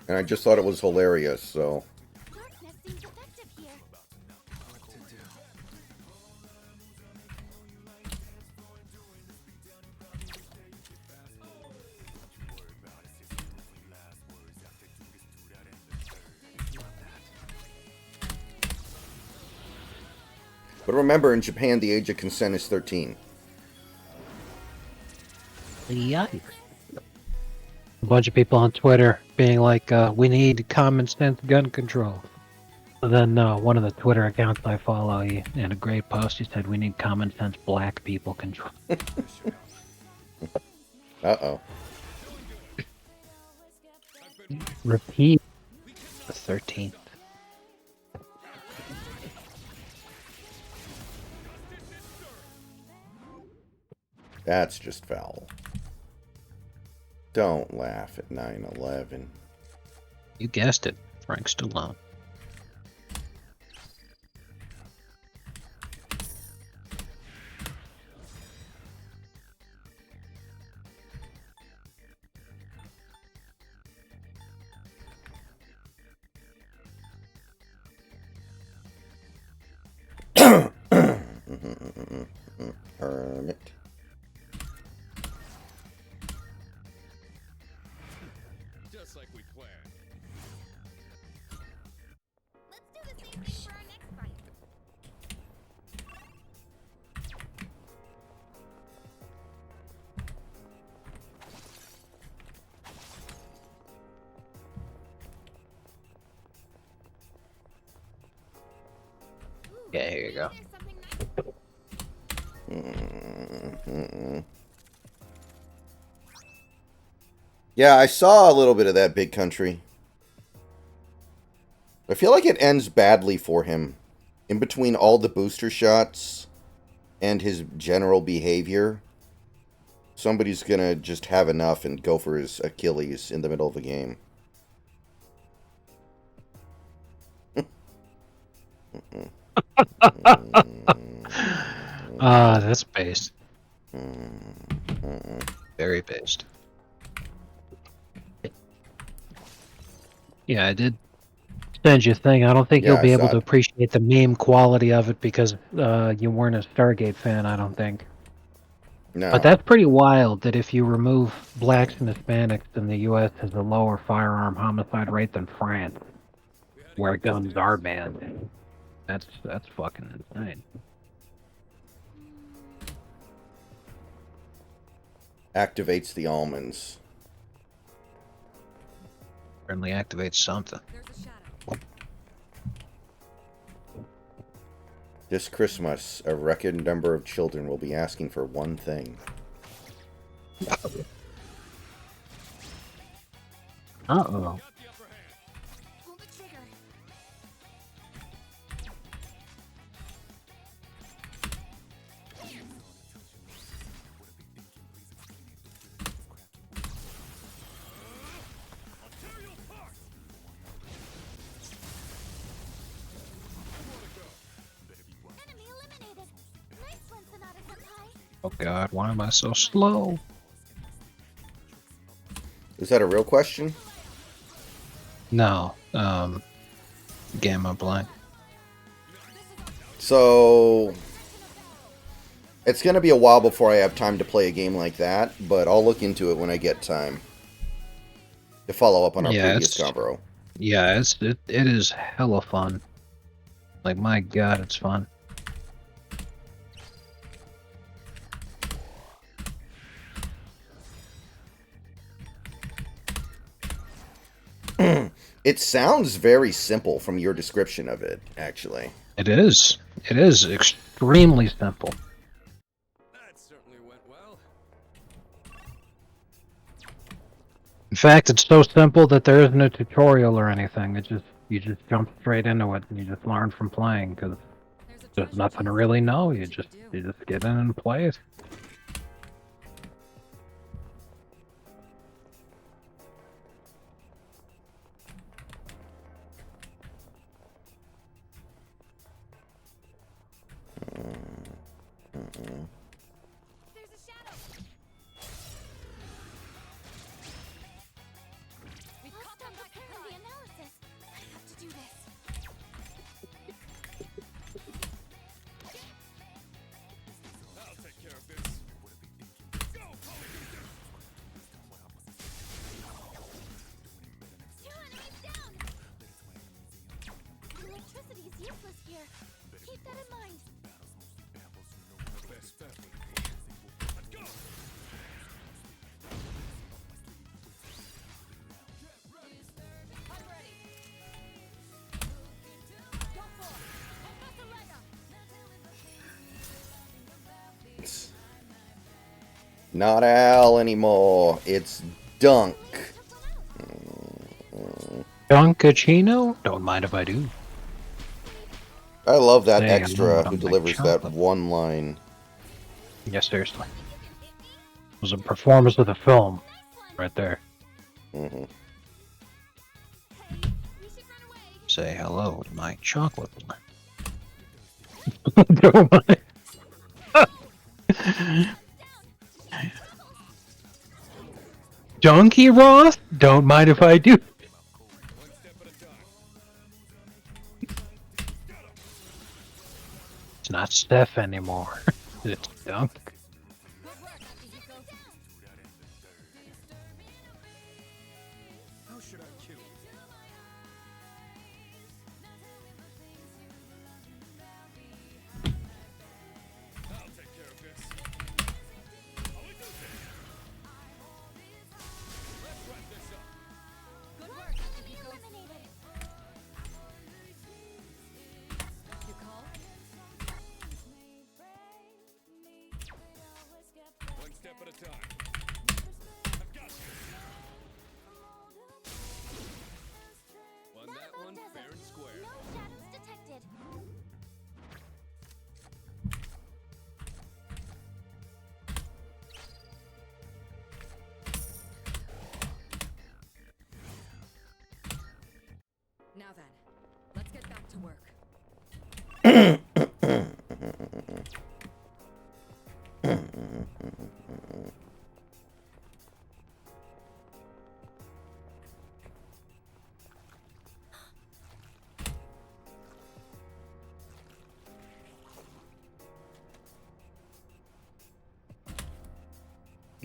And I just thought it was hilarious, so... Darkness seems effective here. But remember, in Japan, the age of consent is 13. Yikes. A bunch of people on Twitter being like, we need common sense gun control. Then one of the Twitter accounts I follow, he in a great post, he said, "We need common sense black people control." Uh-oh. Repeat the 13th. That's just foul. Don't laugh at 9/11. You guessed it, Frank Stallone. Hermit. Just like we planned. Let's do the same thing for our next fight. Yeah, here you go. There's something nice. Yeah, I saw a little bit of that Big Country. I feel like it ends badly for him. In between all the booster shots and his general behavior, somebody's gonna just have enough and go for his Achilles in the middle of the game. That's based. Very based. Yeah, I did send you a thing. I don't think Yeah, you'll be I able saw to it. appreciate the meme quality of it because you weren't a Stargate fan, I don't think. No. But that's pretty wild that if you remove blacks and Hispanics, then the U.S. has a lower firearm homicide rate than France, where guns are banned. That's fucking insane. Activates the almonds. Certainly activates something. There's a shadow. This Christmas, a record number of children will be asking for one thing. Uh-oh. Got the upper hand. Pull the trigger. I'll tear you apart. Enemy eliminated. Nice one, Sonata Senpai. Oh god, why am I so slow? Is that a real question? No, Gamma blank. So, it's going to be a while before I have time to play a game like that, but I'll look into it when I get time. To follow up on our Yeah, previous it's- convo. Yeah, it is hella fun. Like, my god, it's fun. It sounds very simple from your description of it, actually. It is. It is extremely simple. That certainly went well. In fact, it's so simple that there isn't a tutorial or anything. You just jump straight into it and you just learn from playing because there's nothing to really know. You just get in and play it. There's a shadow. We've I'll caught them stop by preparing the surprise. analysis. I have to do this. I'll take care of this. Go, Two enemies down. Electricity is useless here. Keep that in mind. best bet. It's not Al anymore. It's Dunk. Dunkachino? Don't mind if I do. I love that Say extra hello who to my delivers that chocolate. one line. Yeah, seriously. It was a performance of the film right there. Hmm. Say hello to my chocolate. Don't mind. Donkey Ross? Don't mind if I do. It's not Steph anymore. It's Dunk. How should I kill? I'll take care of this. Let's wrap this up. Good work, Akihiko. You call? One step at a time. I've got this. Won that one fair and square. No shadows detected. Now then, let's get back to work.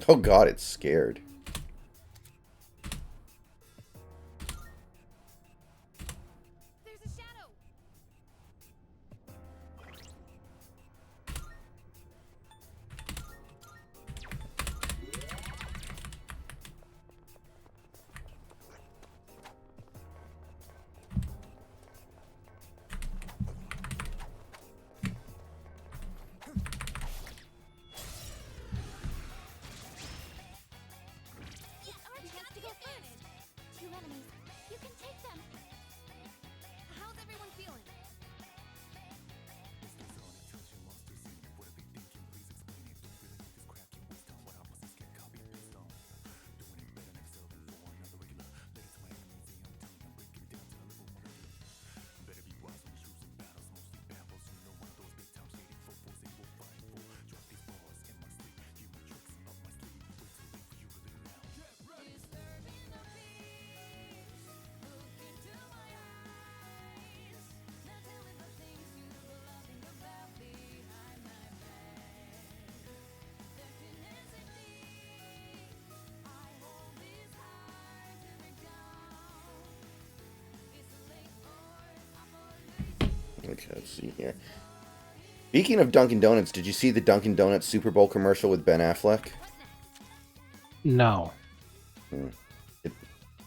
Oh god, it's scared. There's a shadow. It's our chance to go first. 2 enemies. You can take them. How's everyone feeling? Okay, let's see here. Speaking of Dunkin' Donuts, did you see the Dunkin' Donuts Super Bowl commercial with Ben Affleck? No.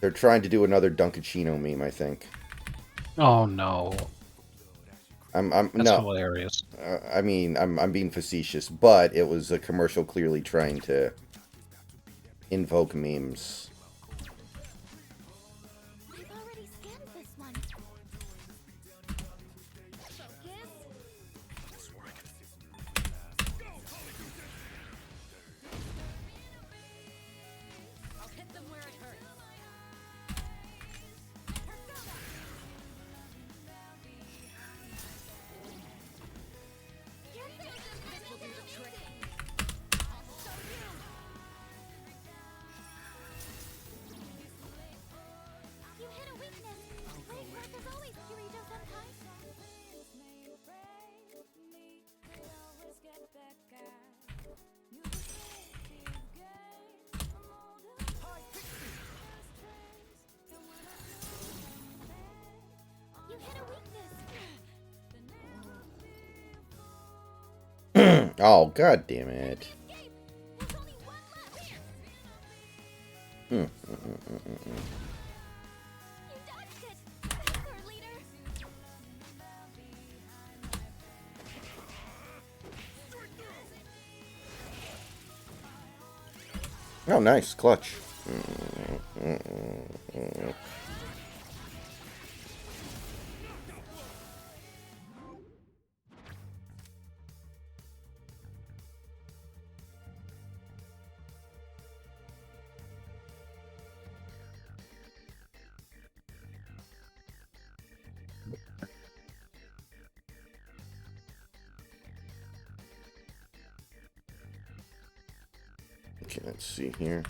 They're trying to do another Dunkachino meme, I think. Oh no. I'm That's no. hilarious. I mean, I'm being facetious, but it was a commercial clearly trying to invoke memes. I've already scanned this one. I'll hit them where it hurts. This will do the trick. I'll show you. You hit a weakness. Wait, work as always, Kirito Senpai. You hit a weakness. Oh, god damn it. Escape. There's only one left. You dodged it. Our leader. Oh, nice. Clutch. Okay, let's see here.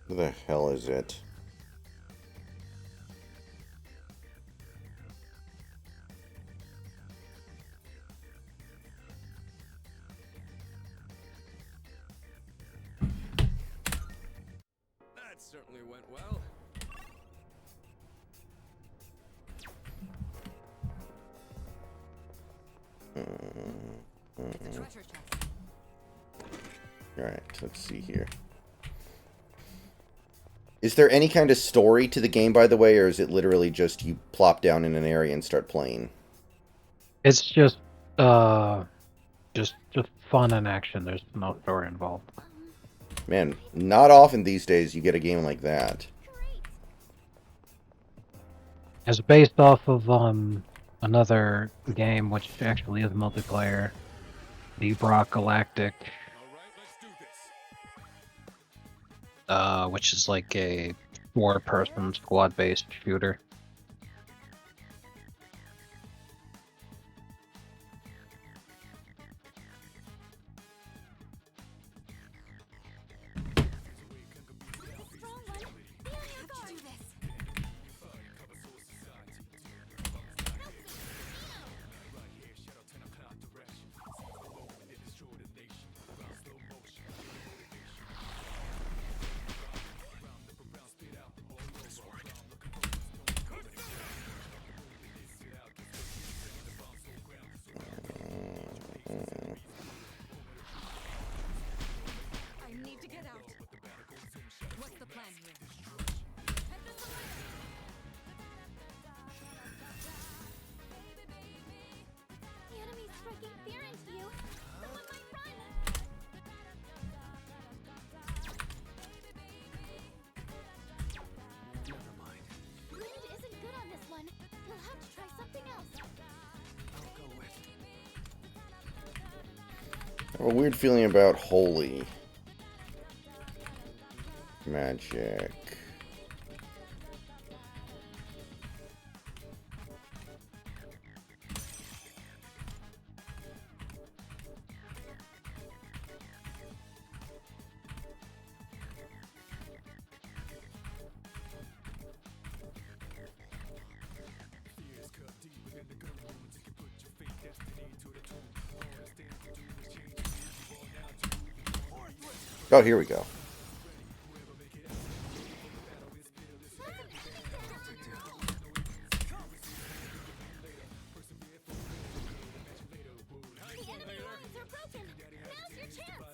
Who the hell is it? That certainly went well. It's a treasure chest. Alright, let's see here. Is there any kind of story to the game, by the way, or is it literally just you plop down in an area and start playing? It's just fun and action. There's no story involved. Man, not often these days you get a game like that. It's based off of another game which actually is multiplayer, Deep Rock Galactic, which is like a four-person squad-based shooter. I need to get out. What's the plan here? The enemy's striking fear into you. Someone might run. Never mind. Wind isn't good on this one. You'll have to try something else. I'll go with. I have a weird feeling about holy magic. Oh, here we go. The enemy lines are broken. Now's your chance.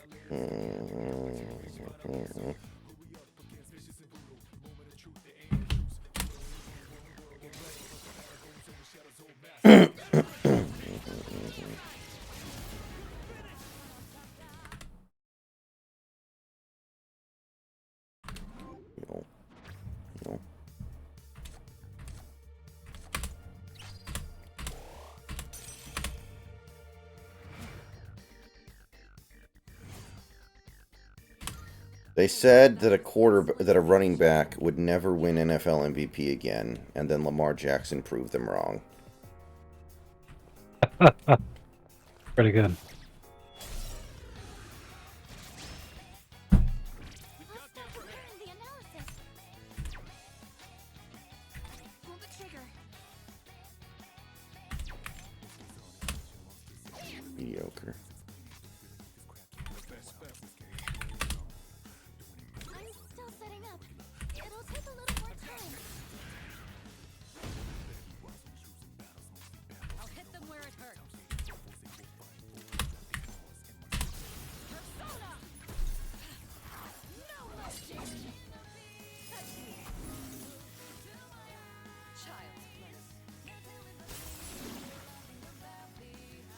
No. No. They said that a running back would never win NFL MVP again, and then Lamar Jackson proved them wrong. Pretty good. I'll stop comparing the analysis. Pull the trigger. Mediocre. I'm still setting up. It'll take a little more time. I'll hit them where it hurts. Persona! No mercy! Child's play.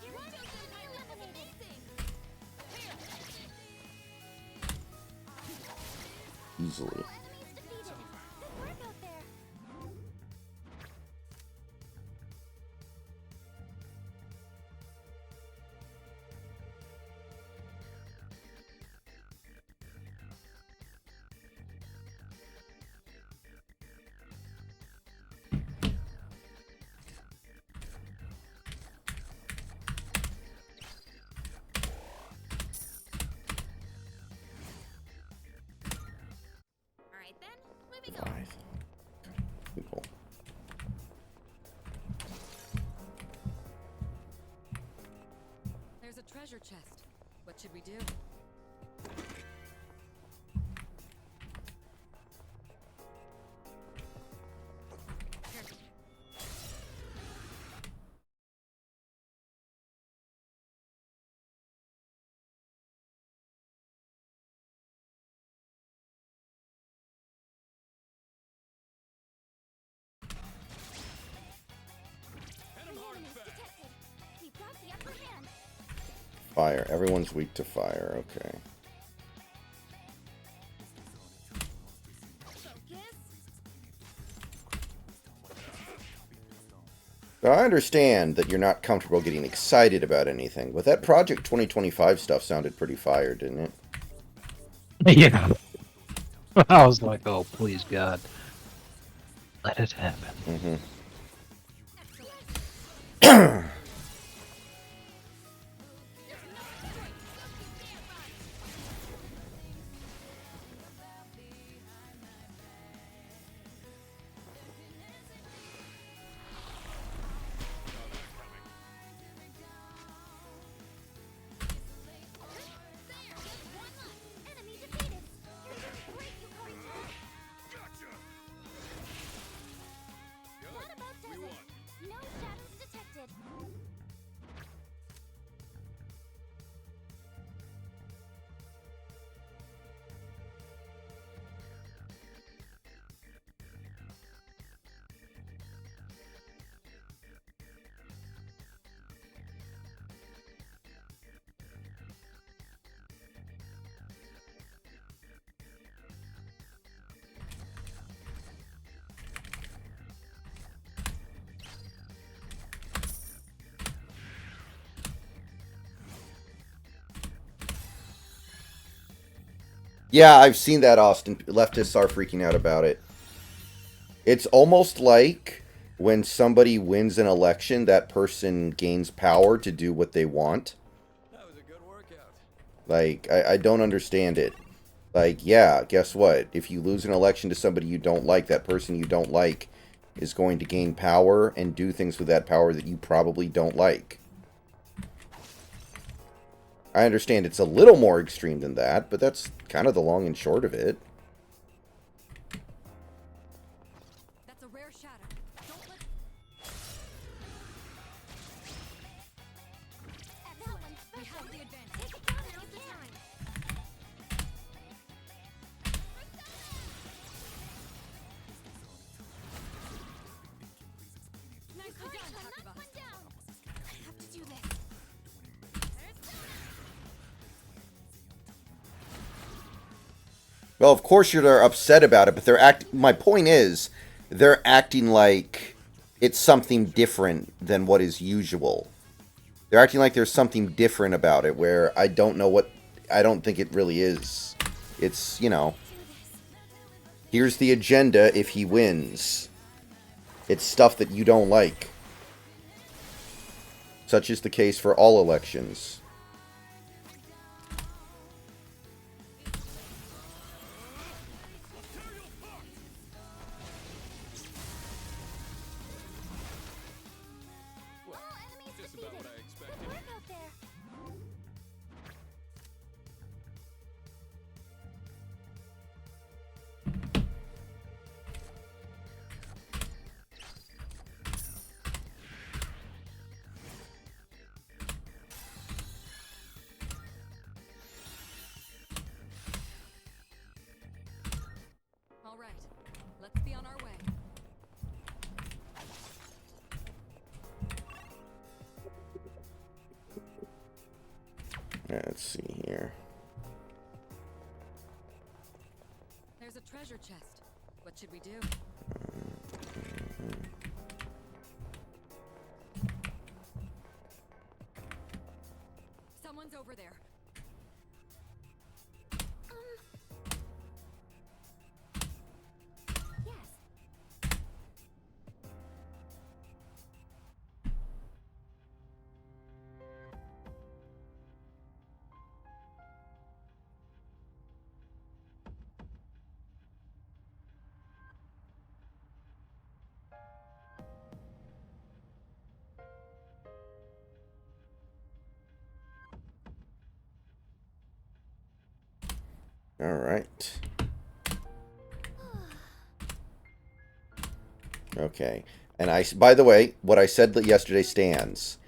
You're still gonna be eliminated. Easily. All enemies defeated. Good work out there. All right then, moving on. 5. People. There's a treasure chest. What should we do? Enemy enemies detected. We've got the upper hand. Fire. Everyone's weak to fire. Okay. Focus. Now, I understand that you're not comfortable getting excited about anything, but that Project 2025 stuff sounded pretty fire, didn't it? Yeah. I was like, oh, please, God. Let it happen. Mm-hmm. Enemy defeated. You're doing great, Yukari. What about Desert? No shadows detected. Yeah, I've seen that, Austin. Leftists are freaking out about it. It's almost like when somebody wins an election, that person gains power to do what they want. That was a good workout. Like, I don't understand it. Like, yeah, guess what? If you lose an election to somebody you don't like, that person you don't like is going to gain power and do things with that power that you probably don't like. I understand it's a little more extreme than that, but that's kind of the long and short of it. That's a rare shatter. Don't let Excellent. we have the advantage. Take it down now's the time. Nicely Yukari, done, I'm Hakuba. not one down. I have to do this. Well, of course you're upset about it, but my point is, they're acting like it's something different than what is usual. They're acting like there's something different about it, where I don't think it really is. It's, you know, here's the agenda if he wins. It's stuff that you don't like. Such is the case for all elections. All enemies Just defeated. about what I expected. Good work out there. All right, let's be on our way. Let's see here. There's a treasure chest. What should we do? Someone's over there. Yes. All right. Okay. And by the way, what I said yesterday stands.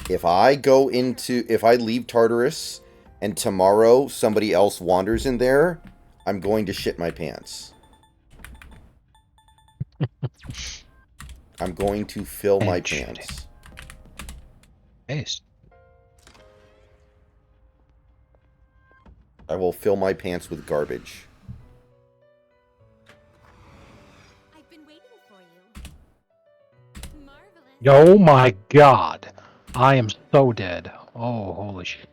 If I leave Tartarus and tomorrow somebody else wanders in there, I'm going to shit my pants. I'm going to fill my And shooting. pants. Based. I will fill my pants with garbage. I've been waiting for you. Marvelous. Oh my god. I am so dead. Oh, holy shit.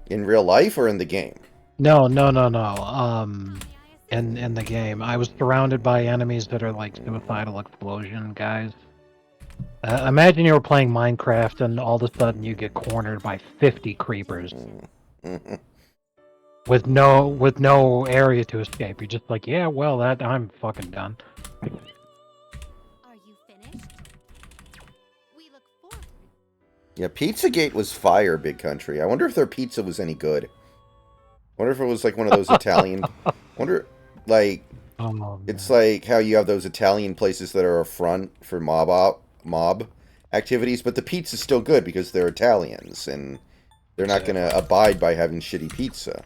In real life or in the game? No. May I assist? In the game, I was surrounded by enemies that are like suicidal explosion guys. Imagine you were playing Minecraft and all of a sudden you get cornered by 50 creepers with no area to escape. You're just like, yeah, well, that I'm fucking done. Are you finished? We look forward. Yeah, Pizzagate was fire, Big Country. I wonder if their pizza was any good. Wonder if it was like one of those Italian... Wonder, like... It's like how you have those Italian places that are a front for mob activities, but the pizza's still good because they're Italians, and they're not going to abide by having shitty pizza.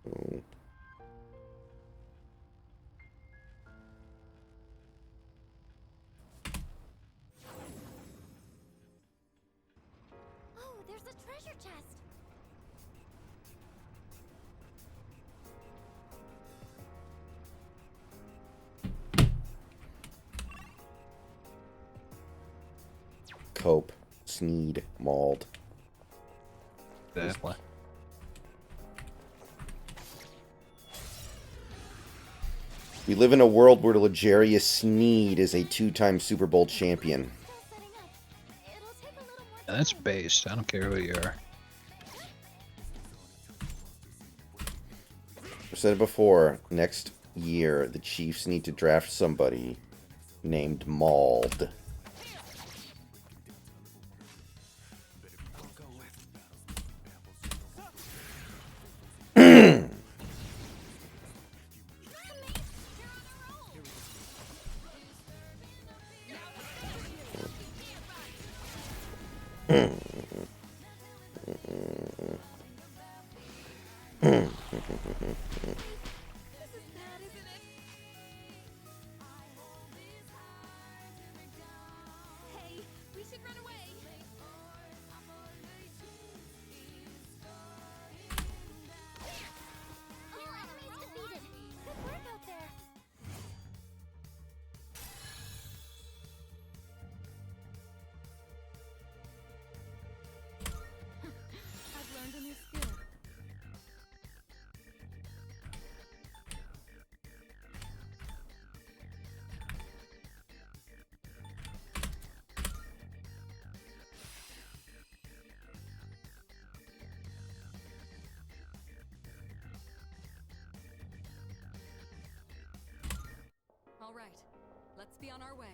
Ooh. Oh, there's a treasure chest. Cope, Sneed, Mauled. Exactly. We live in a world where Legarius Sneed is a 2-time Super Bowl champion. Still setting up. It'll take a little more Yeah, that's based. I don't care who you are. I've said it before, next year the Chiefs need to draft somebody named Mauled. This is bad, isn't it? Hey, we should run away. All enemies defeated. Good work out there. Let's be on our way.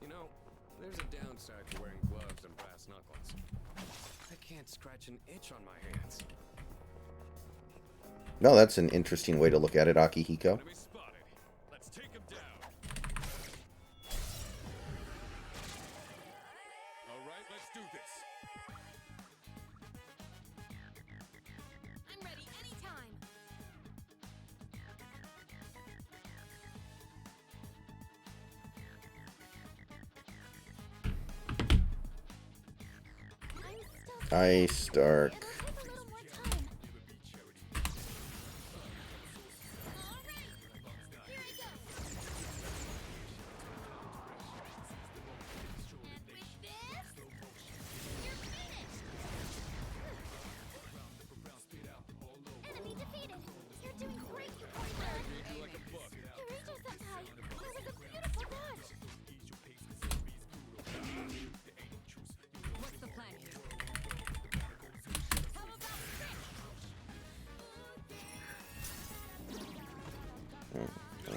You know, there's a downside to wearing gloves and brass knuckles. I can't scratch an itch on my hands. No, that's an interesting way to look at it, Akihiko. Enemy spotted. Let's take him down. All right, let's do this. I'm ready anytime. Ice Dark. It'll take a little more time. All right, here I go. And with this, you're finished. Enemy defeated. You're doing great, Yukari-san. Kirito Senpai, that was a beautiful dodge. What's the plan here? How about this?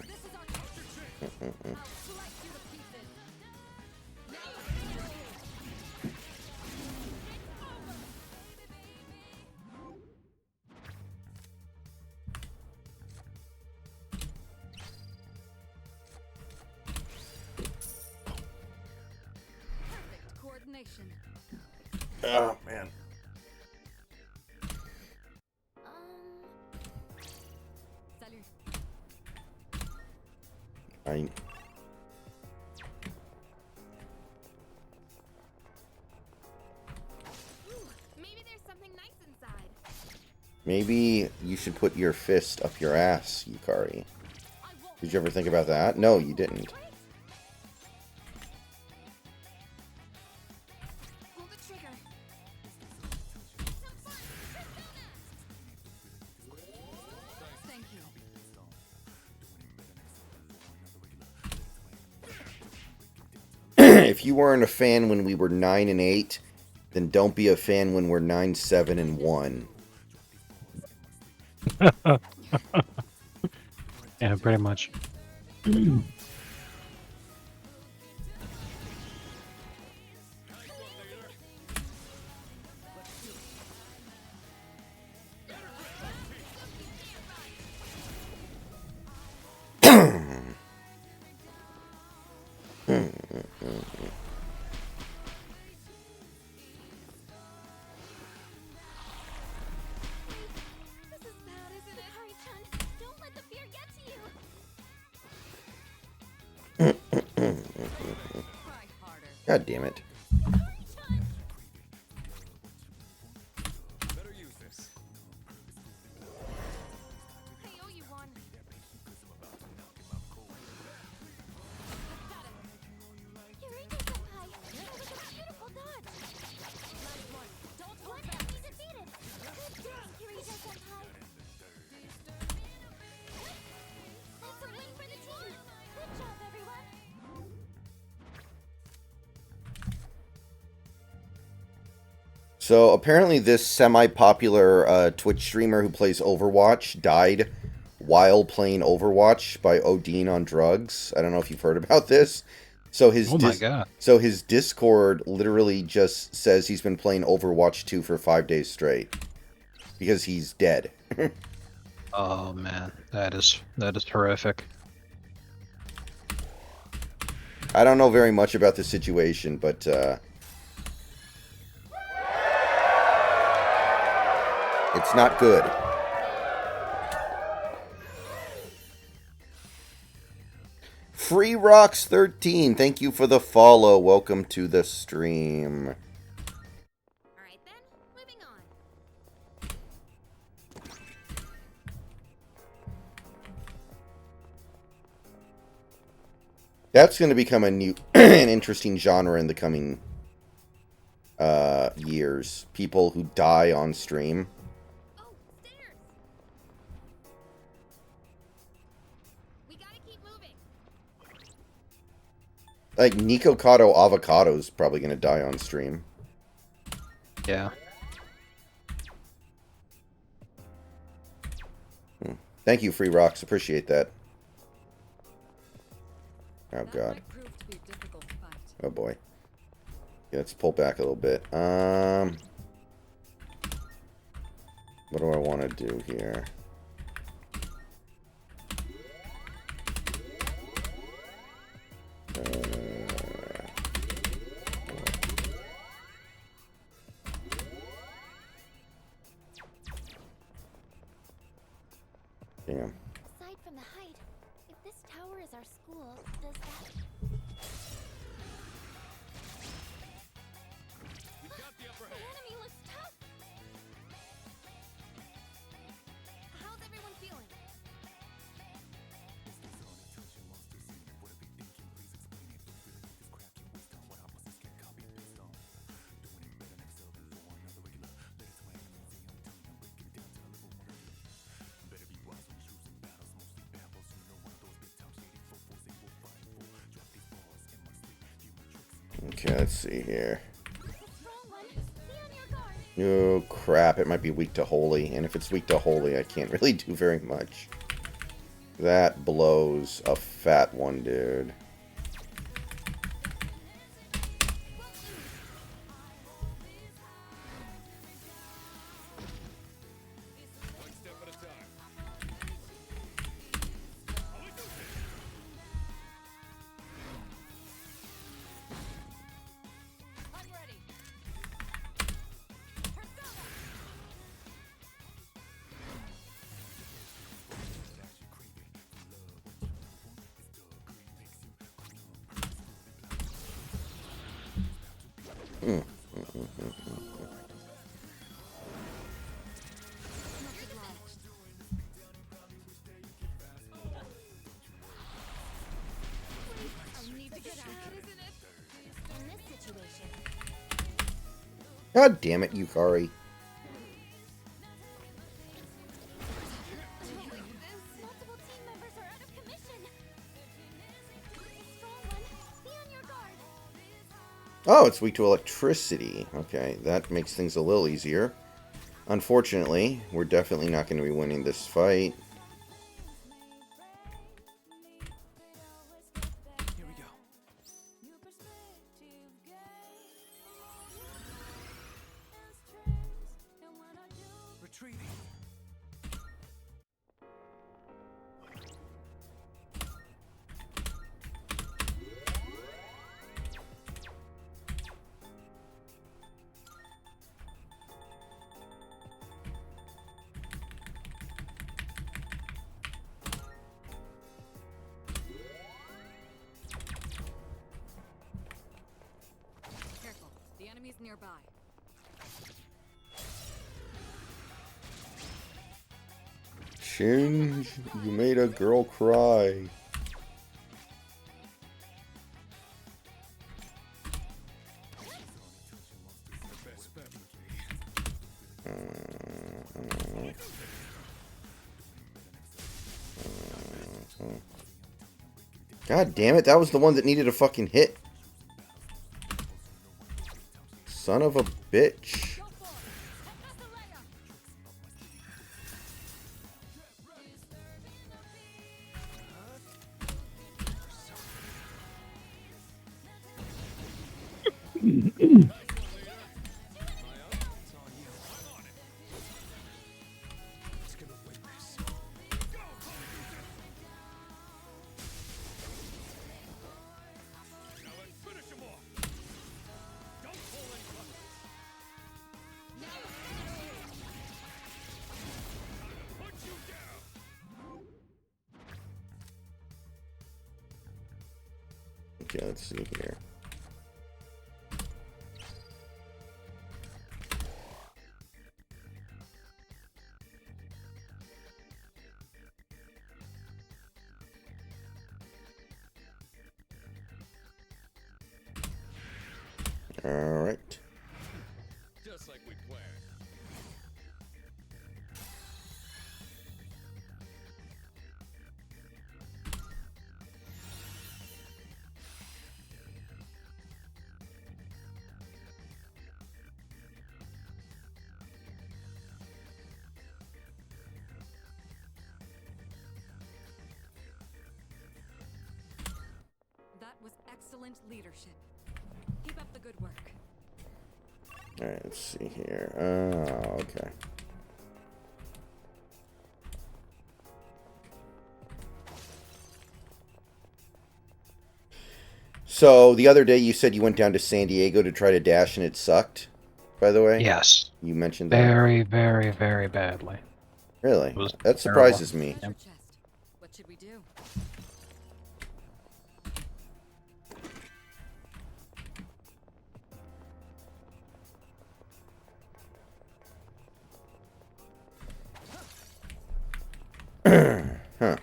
This is our chance. I'll slice you to pieces. Perfect coordination. Oh, man. Salut. I... Ooh, maybe there's something nice inside. Maybe you should put your fist up your ass, Yukari. I won't. Did you ever think about that? No, you didn't. Pull the trigger. Thank you. If you weren't a fan when we were 9 and 8, then don't be a fan when we're 9, 7, and 1. Yeah, pretty much. This is bad, isn't it, Hari-chan? Don't let the fear get to you. Try harder. God damn it. Hari-chan! Better use this. I owe you one. Kirito-senpai, that was a beautiful dodge. Last one. Don't hold One back. enemy defeated. Good job, Kirito-senpai. That's a win for the team. Good job, everyone. So apparently this semi-popular Twitch streamer who plays Overwatch died while playing Overwatch by Odin on drugs. I don't know if you've heard about this. So his Oh my god. so his Discord literally just says he's been playing Overwatch 2 for 5 days straight because he's dead. Oh man, that is horrific. I don't know very much about the situation, but it's not good. Free Rocks 13, thank you for the follow. Welcome to the stream. All right then, moving on. That's going to become a new, an interesting genre in the coming years. People who die on stream. Oh, stairs. We gotta keep moving. Like Nico Kato Avocado's probably going to die on stream. Yeah. Thank you, Free Rocks. Appreciate that. Oh, That God. might prove to be a difficult fight. Oh, boy. Yeah, let's pull back a little bit. What do I want to do here? Damn. Aside from the height, if this tower is our school, does that... The enemy looks tough! How's everyone feeling? Okay, let's see here. Strong one, be on your guard! Oh, crap. It might be weak to Holy. And if it's weak to Holy, I can't really do very much. That blows a fat one, dude. One step at a time. I'm ready. Persona! I need to get out, isn't it? In this situation, God damn it, Yukari. multiple team members are out of commission! Strong one, be on your guard! Oh, it's weak to electricity. Okay, that makes things a little easier. Unfortunately, we're definitely not going to be winning this fight. Here we go. Retreating. Careful. The enemy's nearby. Shinj, you made a girl cry. The best bet would be. God damn it, that was the one that needed a fucking hit. Son of a bitch. Go for it! That's the layup! Let's get away this. Now let's finish him off. Don't pull any punches. Put you down. Okay, let's see here. Alright. Just like we planned. excellent leadership. Keep up the good work. Alright, let's see here. Oh, okay. So, the other day you said you went down to San Diego to try to dash and it sucked, by the way? Yes. You mentioned that. Very, very, very badly. Really? It was That surprises me. Treasure chest. What should we do? Huh.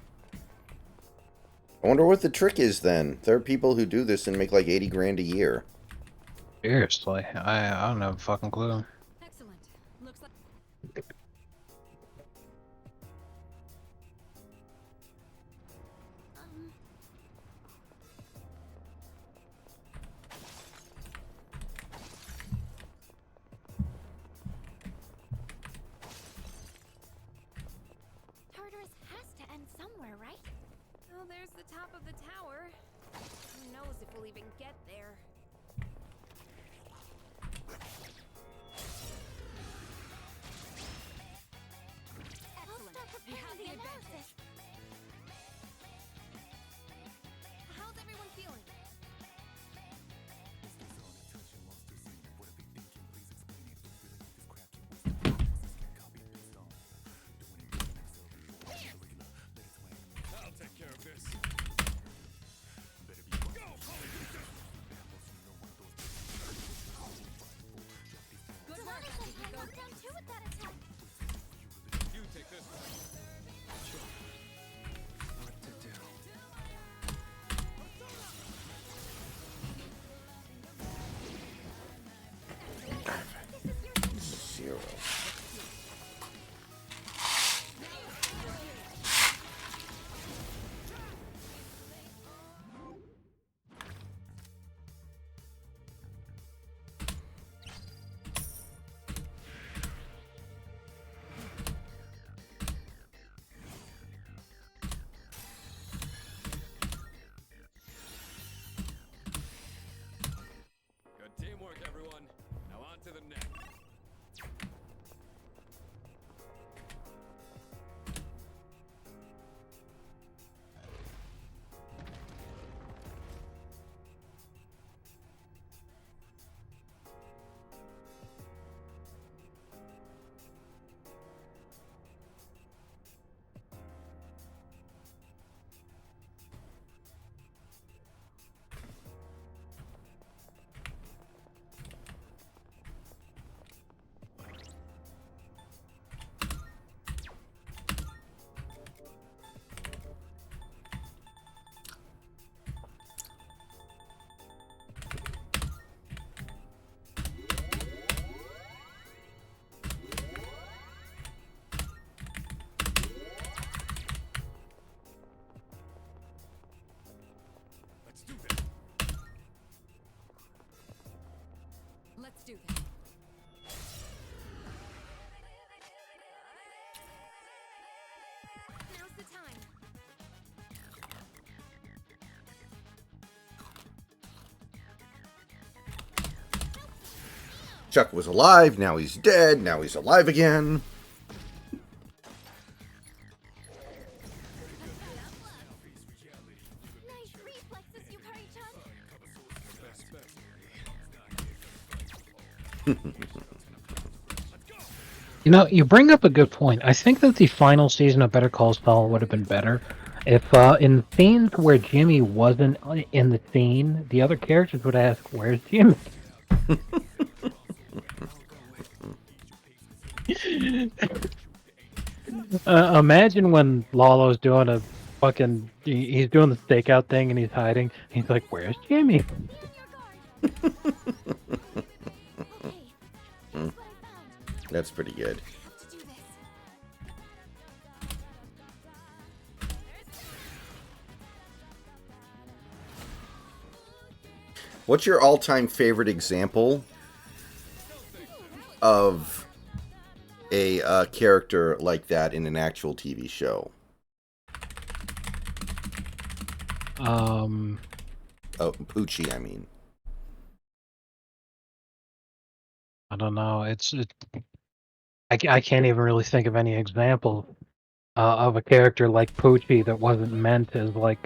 I wonder what the trick is then. There are people who do this and make like 80 grand a year. Seriously, I don't have a fucking clue. Excellent. Looks like. Tartarus has to end somewhere, right? Oh, there's the top of the tower. Who knows if we'll even get there? I'll start preparing the analysis. How's everyone feeling? I'll take care of this. Good work. Someone said I knocked down two with that attack. You take this one. What to do? Zero. Good teamwork, everyone. Now on to the next. Let's do this. Let's do this. Now's the time. Chuck was alive, now he's dead, now he's alive again. Nice reflexes, Yukari-chan. You know, you bring up a good point. I think that the final season of Better Call Saul would have been better if, in scenes where Jimmy wasn't in the scene, the other characters would ask, "Where's Jimmy?" Imagine when Lalo's doing a fucking, he's doing the stakeout thing and he's hiding. He's like, "Where's Jimmy?" Be on your guard. Okay, here's what I found. That's pretty good. Have to do this. What's your all-time favorite example of a character like that in an actual TV show? Oh, Poochie, I mean. I don't know. I can't even really think of any example of a character like Poochie that wasn't meant as like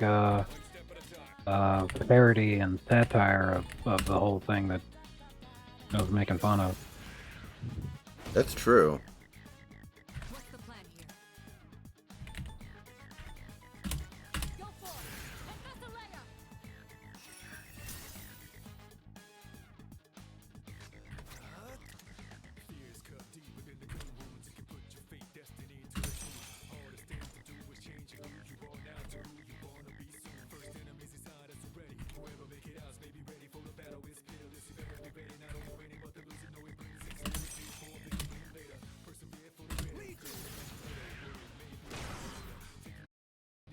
parody and satire of the whole thing that I was making fun of. That's true. What's the plan here? Go for it. And miss a layup. Fears cut deep within the good wounds. You can put your fate, destiny to the shoes. Hardest thing to do is change who you are now to who you wanna be soon. First enemies inside us already. Whoever make it out may be ready for the battle. It's pitiless. You better be ready. Not only winning, but the losing. No, it brings insecurity for the game later. Persevere for the win.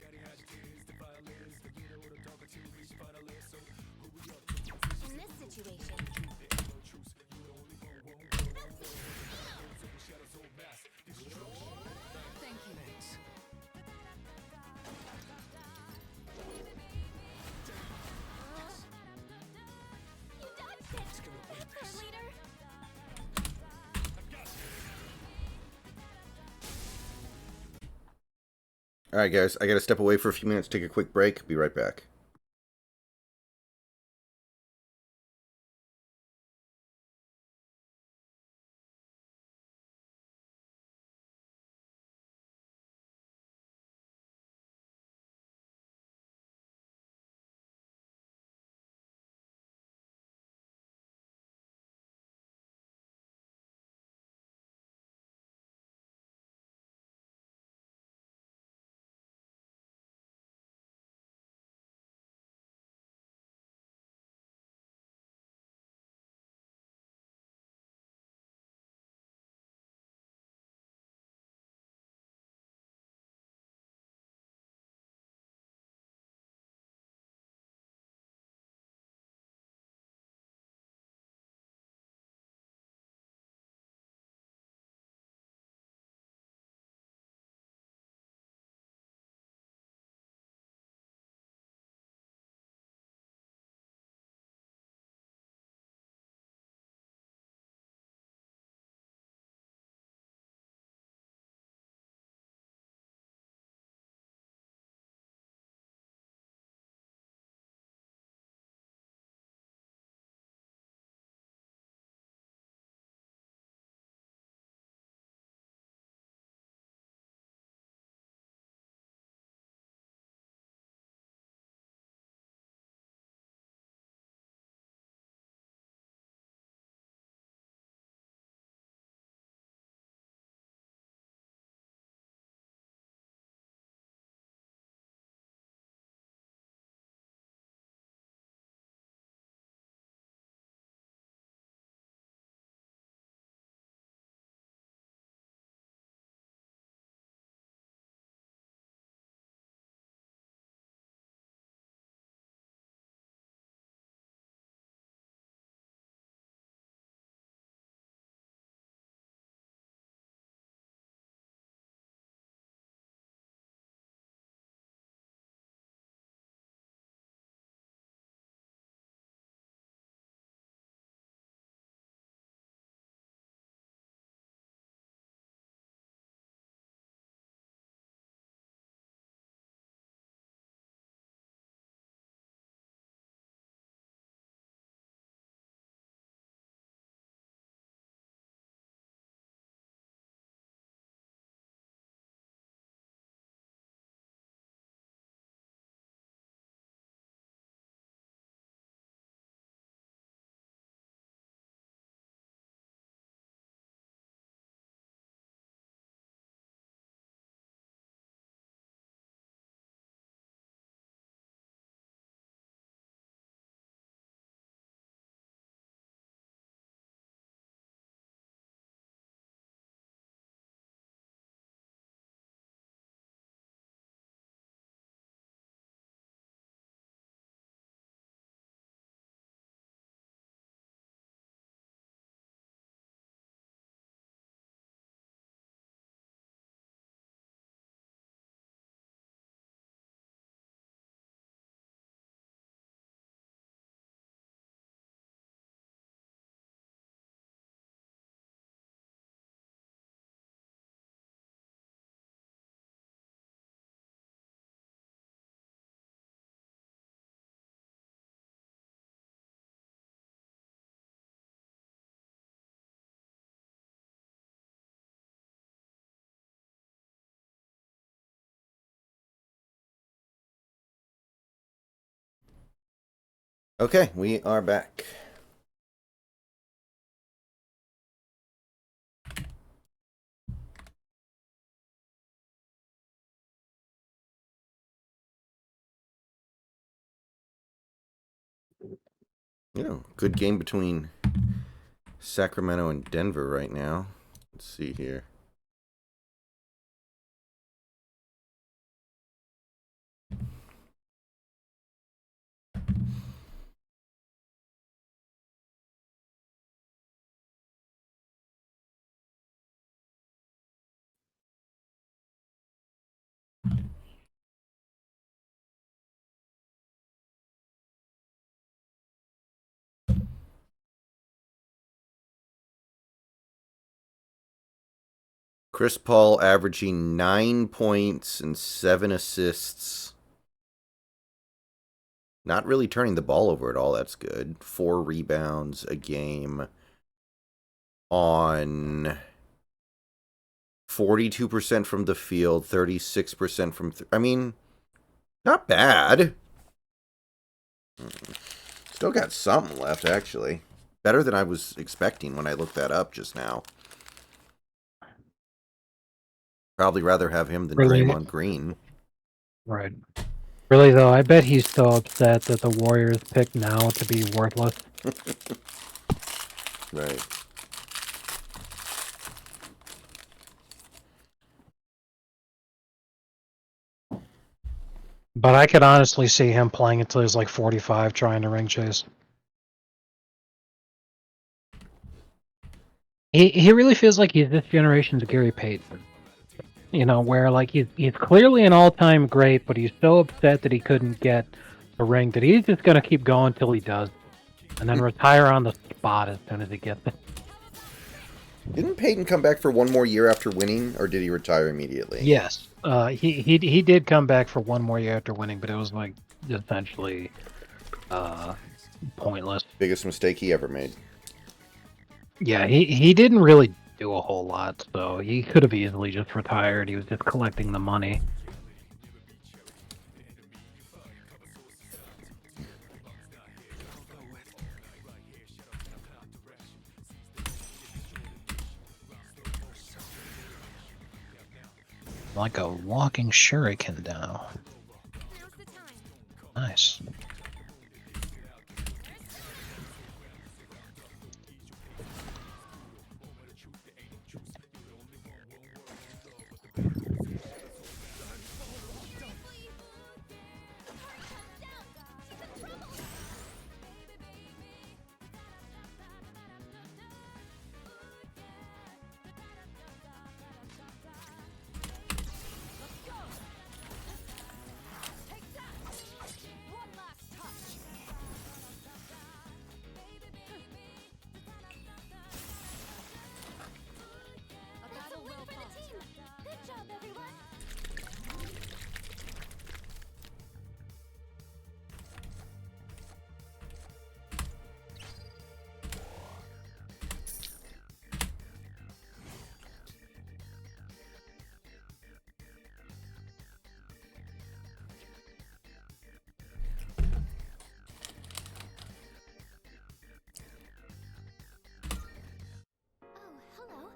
Daddy agitators, the violators, the leader or the talker to reach finalists. So who we up to? In this situation, There ain't no truce. You the only one won't go. Shadows hold mass. Destruction. Thank you. you dodged it. Faster, leader. Alright, guys, I gotta step away for a few minutes, take a quick break. Be right back. Okay, we are back. You know, good game between Sacramento and Denver right now. Let's see here. Chris Paul averaging 9 points and 7 assists. Not really turning the ball over at all. That's good. 4 rebounds a game on 42% from the field, 36% from... I mean, not bad. Still got something left, actually. Better than I was expecting when I looked that up just now. Probably rather have him than Really? Draymond Green. Right. Really, though, I bet he's so upset that the Warriors picked now to be worthless. Right. But I could honestly see him playing until he's like 45, trying to ring chase. He really feels like he's this generation's Gary Payton. You know, where like he's clearly an all-time great, but he's so upset that he couldn't get a ring that he's just gonna keep going till he does, and then retire on the spot as soon as he gets it. Didn't Peyton come back for one more year after winning, or did he retire immediately? Yes, he did come back for one more year after winning, but it was like essentially pointless. Biggest mistake he ever made. Yeah, he didn't really do a whole lot, so he could have easily just retired. He was just collecting the money. Like a walking shuriken now. Now's the time. Nice. One last touch. A battle well For the fought. team. Good job, everyone. Oh, hello.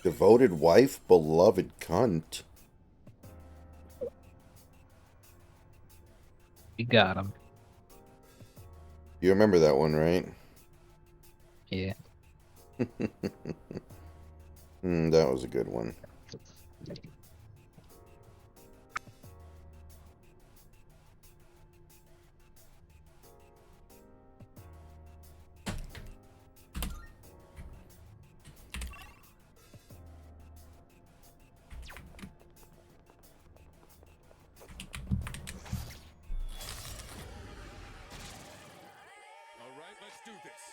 Devoted wife, beloved cunt. You got him. You remember that one, right? Yeah. That was a good one. All right, let's do this.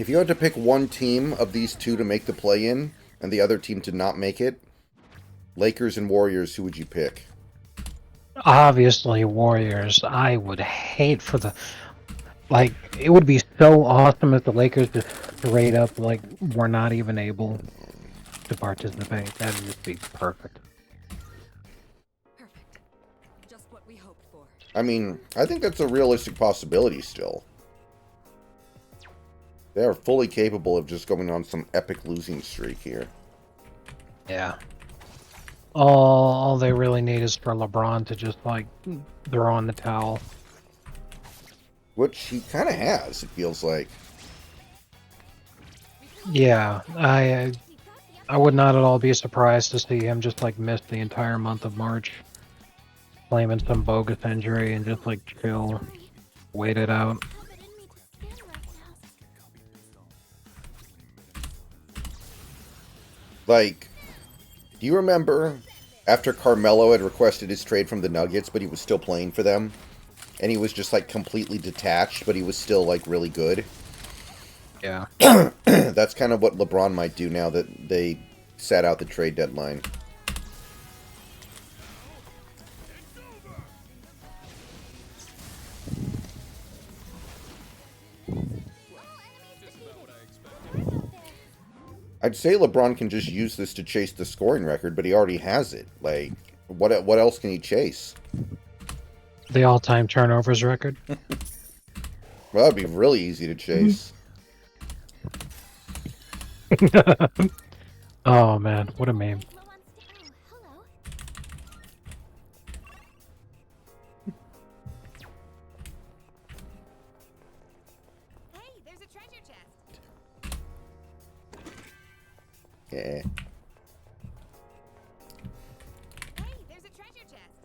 If you had to pick one team of these two to make the play-in and the other team to not make it, Lakers and Warriors, who would you pick? Obviously, Warriors. I would hate for the like. It would be so awesome if the Lakers just straight up like were not even able to participate. That would just be perfect. Perfect. Just what we hoped for. I mean, I think that's a realistic possibility still. They are fully capable of just going on some epic losing streak here. Yeah. All they really need is for LeBron to just like throw on the towel. Which he kind of has, it feels like. Yeah, I would not at all be surprised to see him just like miss the entire month of March, claiming some bogus injury and just like chill, wait it out. Have it in me to skin right now. Like, do you remember after Carmelo had requested his trade from the Nuggets, but he was still playing for them? And he was just like completely detached, but he was still like really good. Yeah. That's kind of what LeBron might do now that they sat out the trade deadline. I'd say LeBron can just use this to chase the scoring record, but he already has it. Like, what else can he chase? The all-time turnovers record. Well, that'd be really easy to chase. Oh man, what a meme. Low on stamina. Oh, hello. Hey, there's a treasure chest. Yeah. Hey, there's a treasure chest.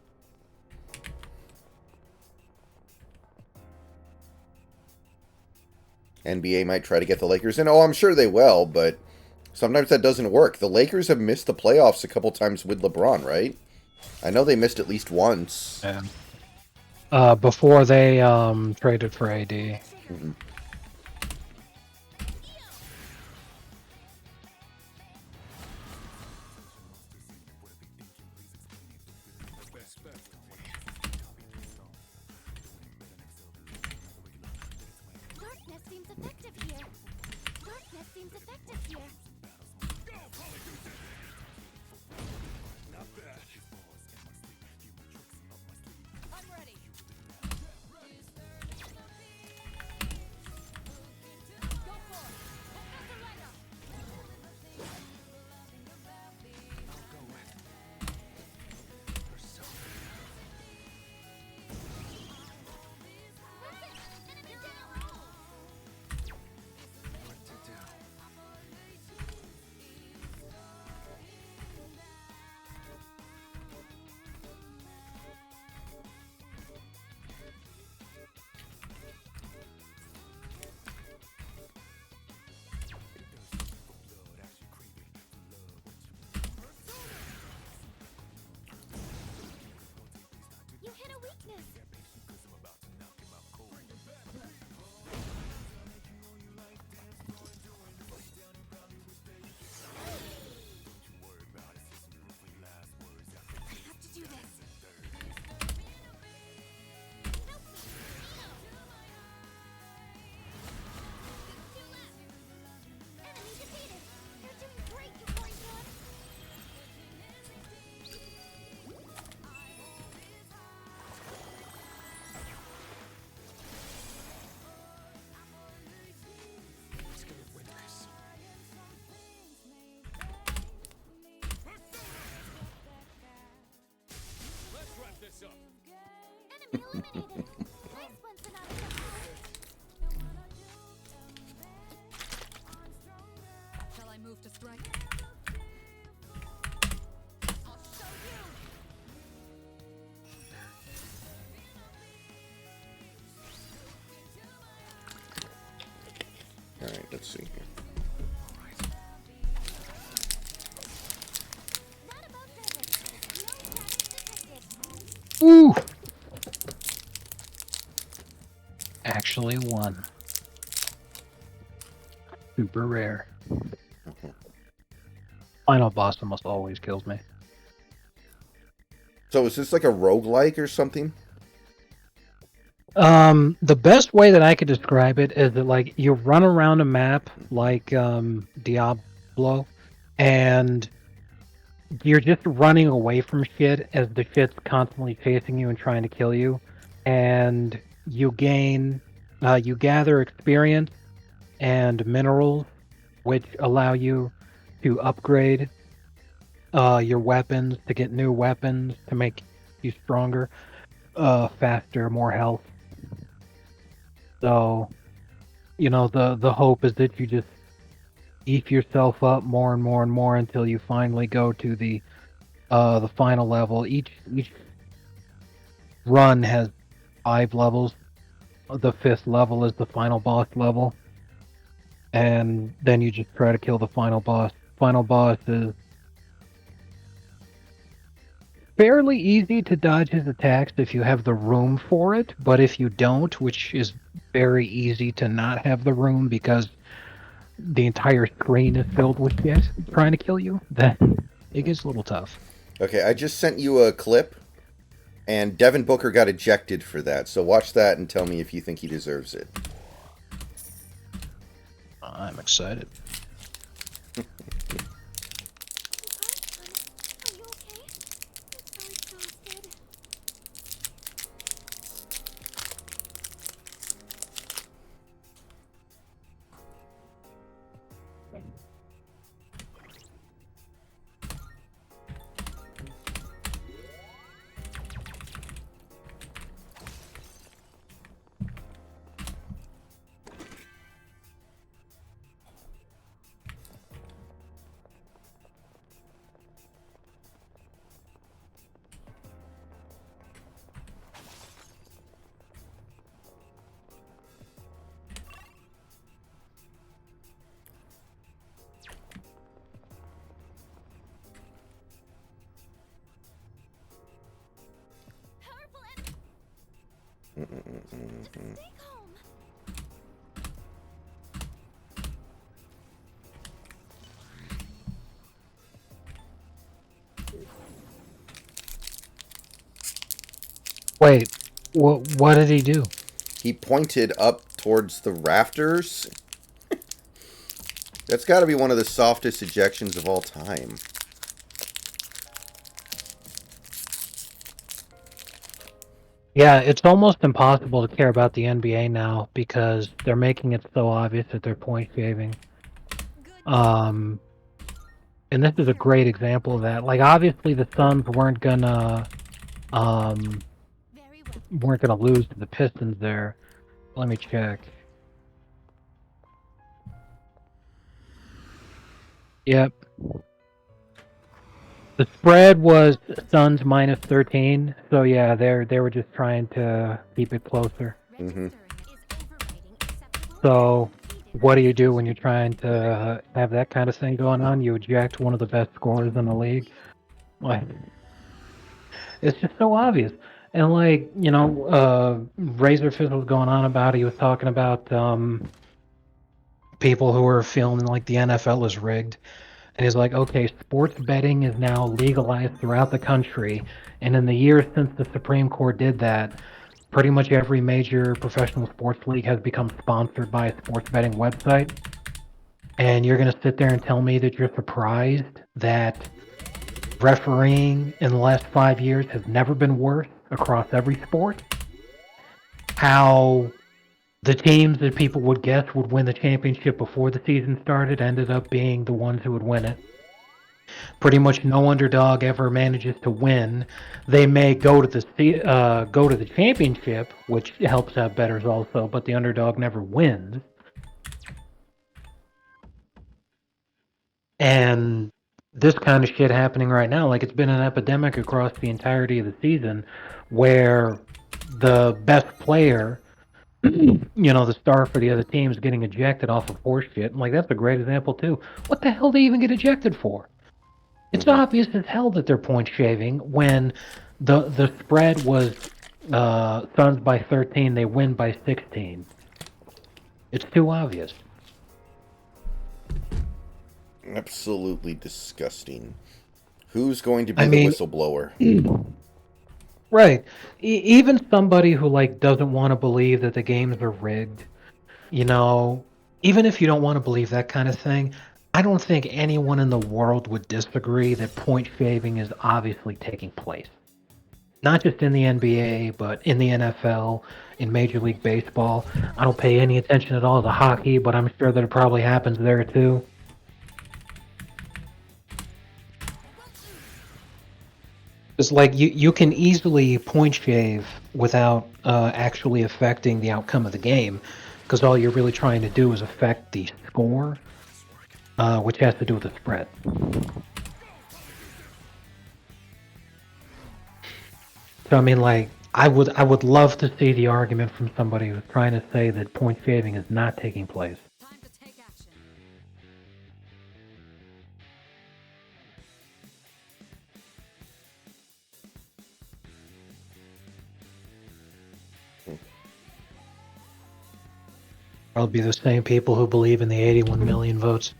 NBA might try to get the Lakers in. Oh, I'm sure they will, but sometimes that doesn't work. The Lakers have missed the playoffs a couple times with LeBron, right? I know they missed at least once. Yeah. Before they traded for AD. Mhm. Darkness seems effective here. Darkness seems effective here. I'm ready. Go for it. Hit the lighter. Enemy down. You hit a weakness. I have to do this. Enemy defeated. You're doing great, you boy son. Let's wrap this up. Enemy eliminated. Nice one, Sonata. Shall I move to strike? I'll show you. Alright, let's see here. Roundabout desert. No traffic detected. Ooh. Actually won. super rare. Final boss almost always kills me. So is this like a roguelike or something? The best way that I could describe it is that like you run around a map like Diablo, and you're just running away from shit as the shit's constantly chasing you and trying to kill you, and you gather experience and minerals, which allow you to upgrade your weapons, to get new weapons, to make you stronger, faster, more health. So, the hope is that you just beef yourself up more and more and more until you finally go to the final level. Each run has 5 levels. The 5th level is the final boss level, and then you just try to kill the final boss. Final boss is fairly easy to dodge his attacks if you have the room for it, but if you don't, which is very easy to not have the room because the entire screen is filled with shit trying to kill you, then it gets a little tough. Okay, I just sent you a clip, and Devin Booker got ejected for that. So watch that and tell me if you think he deserves it. I'm excited. Are you okay? I'm so exhausted. Powerful stay calm. Wait, what did he do? He pointed up towards the rafters. That's got to be one of the softest ejections of all time. Yeah, it's almost impossible to care about the NBA now because they're making it so obvious that they're point shaving. And this is a great example of that. Like, obviously, the Suns weren't gonna Very well. lose to the Pistons there. Let me check. Yep. The spread was Suns minus 13, so yeah, they were just trying to keep it closer. Mm-hmm. So, what do you do when you're trying to have that kind of thing going on? You eject one of the best scorers in the league. Like, it's just so obvious. And like, Razorfist was going on about it. He was talking about people who are feeling like the NFL is rigged. And he's like, okay, sports betting is now legalized throughout the country. And in the years since the Supreme Court did that, pretty much every major professional sports league has become sponsored by a sports betting website. And you're going to sit there and tell me that you're surprised that refereeing in the last 5 years has never been worse across every sport? How the teams that people would guess would win the championship before the season started ended up being the ones who would win it. Pretty much no underdog ever manages to win. They may go to the championship, which helps out bettors also, but the underdog never wins. And this kind of shit happening right now, like it's been an epidemic across the entirety of the season, where the best player, the star for the other team is getting ejected off of horse shit. And like that's a great example too. What the hell do they even get ejected for? It's obvious as hell that they're point shaving when the spread was Suns by 13, they win by 16. It's too obvious. Absolutely disgusting. Who's going to be I the mean- whistleblower? Right. Even somebody who like doesn't want to believe that the games are rigged, you know, even if you don't want to believe that kind of thing, I don't think anyone in the world would disagree that point shaving is obviously taking place. Not just in the NBA, but in the NFL, in Major League Baseball. I don't pay any attention at all to hockey, but I'm sure that it probably happens there too. It's like you can easily point shave without actually affecting the outcome of the game, because all you're really trying to do is affect the score, which has to do with the spread. So I mean, like, I would love to see the argument from somebody who's trying to say that point shaving is not taking place. Time to take action. It'll be the same people who believe in the 81 million votes.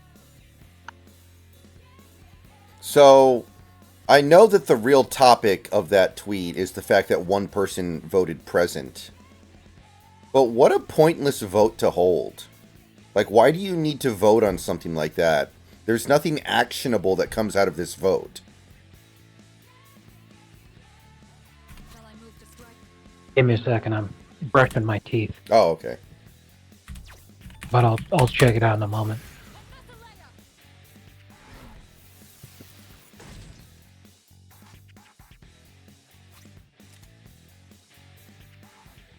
So, I know that the real topic of that tweet is the fact that one person voted present. But what a pointless vote to hold. Like, why do you need to vote on something like that? There's nothing actionable that comes out of this vote. Shall I move to strike? Give me a second, I'm brushing my teeth, Oh, okay. but I'll check it out in a moment.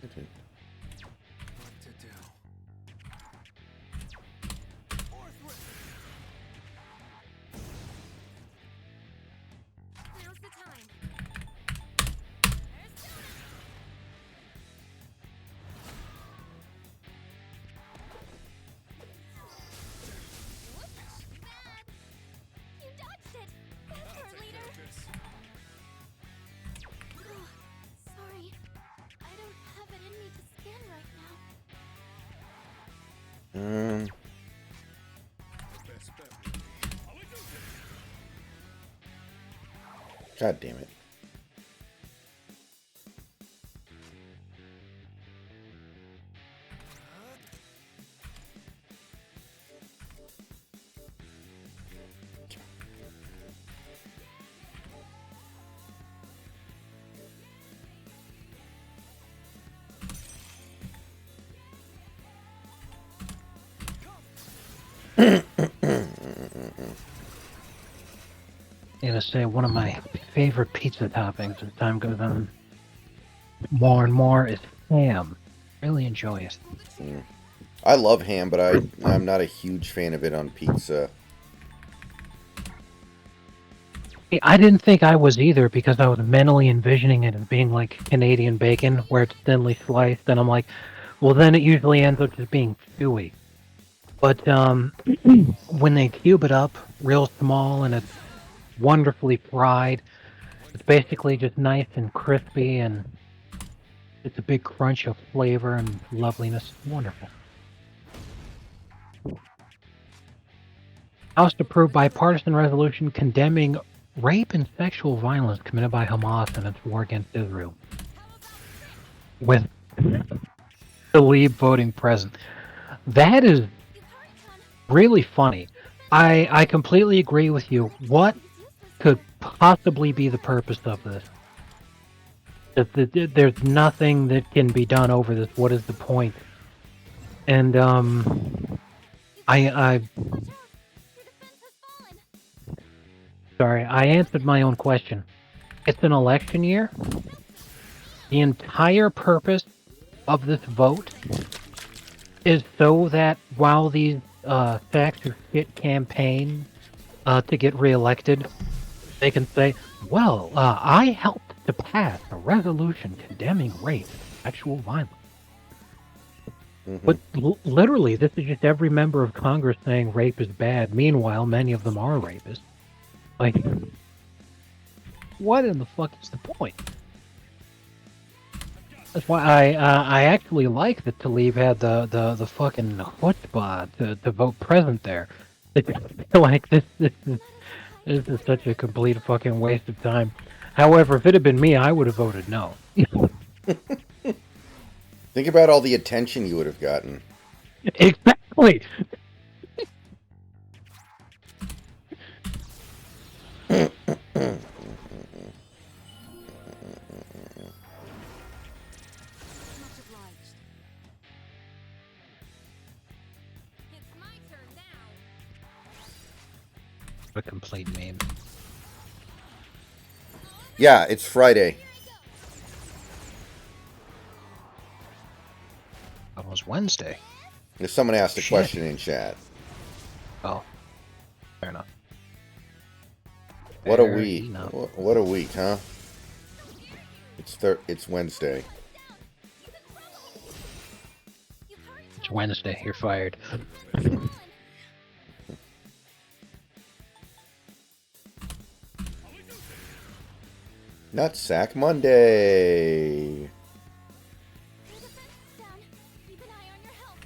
What to do? Now's the time. Bad. You dodged it. Good turn, leader. Sorry. I don't have it in me to scan right now. God damn it. I'm gonna say one of my favorite pizza toppings as time goes on more and more is ham. Really enjoy it. I love ham, but I'm not a huge fan of it on pizza. See, I didn't think I was either because I was mentally envisioning it as being like Canadian bacon where it's thinly sliced, and I'm like, well, then it usually ends up just being chewy. But when they cube it up real small and it's wonderfully fried, it's basically just nice and crispy, and it's a big crunch of flavor and loveliness. Wonderful. House approved bipartisan resolution condemning rape and sexual violence committed by Hamas in its war against Israel. With Tlaib voting present. That is really funny. I completely agree with you. What could possibly be the purpose of this? There's nothing that can be done over this. What is the point? And I sorry, I answered my own question. It's an election year. The entire purpose of this vote is so that while these sacks or shit campaign to get reelected, they can say, well, I helped to pass a resolution condemning rape and sexual violence. But literally, this is just every member of Congress saying rape is bad. Meanwhile, many of them are rapists. Like, what in the fuck is the point? That's why I actually like that Tlaib had the fucking chutzpah to vote present there. I feel like this is such a complete fucking waste of time. However, if it had been me, I would have voted no. Think about all the attention you would have gotten. Exactly. Much obliged. It's my turn now. A complete meme. Yeah, it's Friday. It was Wednesday. If someone asked a Shit. question in chat. Oh, fair enough. What a Fair week. enough. What a week, huh? It's Wednesday. It's Wednesday. You're fired. Nutsack Monday. There's a fence down. Keep an eye on your health.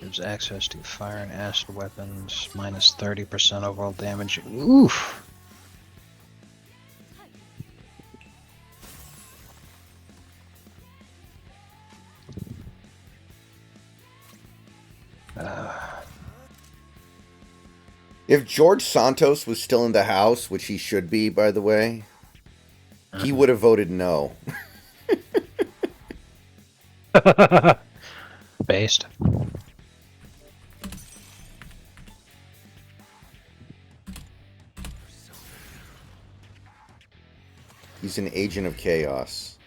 Gives access to fire and acid weapons, minus 30% overall damage. Oof. If George Santos was still in the House, which he should be, by the way, he would have voted no. Based. He's an agent of chaos.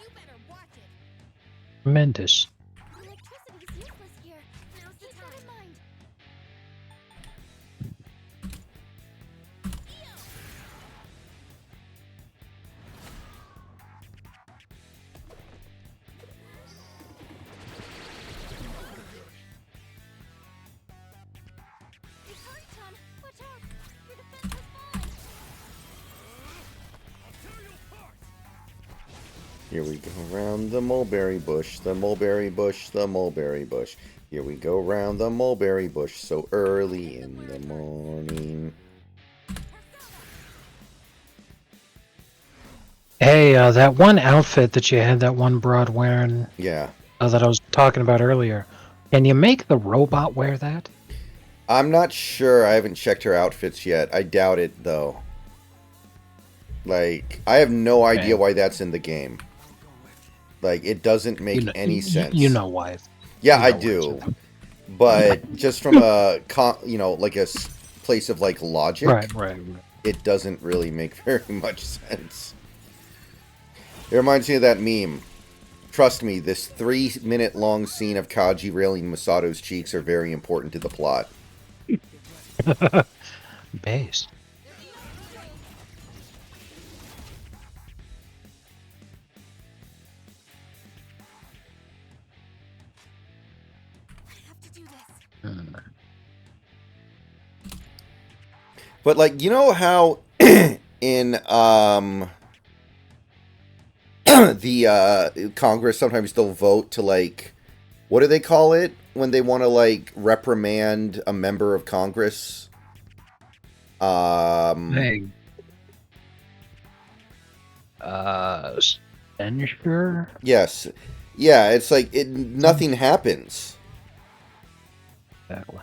You better watch it. Tremendous. Electricity's useless here. Now's the time. In mind. It's hard, Tom. Watch out. Your defense has fallen. Here we go round the mulberry bush, the mulberry bush, the mulberry bush. Here we go round the mulberry bush so early in the morning. Hey, that one outfit that you had, that one broad wearing, Yeah. that I was talking about earlier, can you make the robot wear that? I'm not sure. I haven't checked her outfits yet. I doubt it, though. Like, I have no idea why that's in the game. Like, it doesn't make any sense. You know why. Yeah, you I know why do. it's in But just from a, like a place of, like, logic, right. it doesn't really make very much sense. It reminds me of that meme. Trust me, this 3-minute long scene of Kaji railing Masato's cheeks are very important to the plot. Based. I have to do this. Hmm. But, like, you know how in the Congress sometimes they'll vote to, like, what do they call it when they want to, like, reprimand a member of Congress? Hey. Censure? Yes. Yeah, it's like nothing happens. Exactly.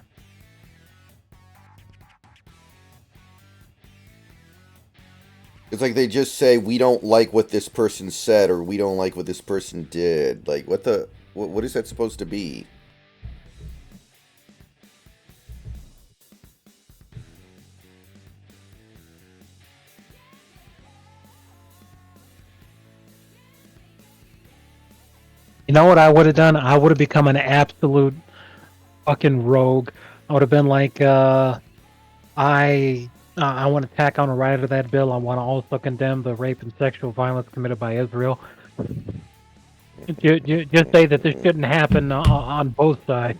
It's like they just say we don't like what this person said or we don't like what this person did. Like what is that supposed to be? You know what I would have done? I would have become an absolute fucking rogue. I would have been like, I want to tack on a right to that bill. I want to also condemn the rape and sexual violence committed by Israel. Just say that this shouldn't happen on both sides.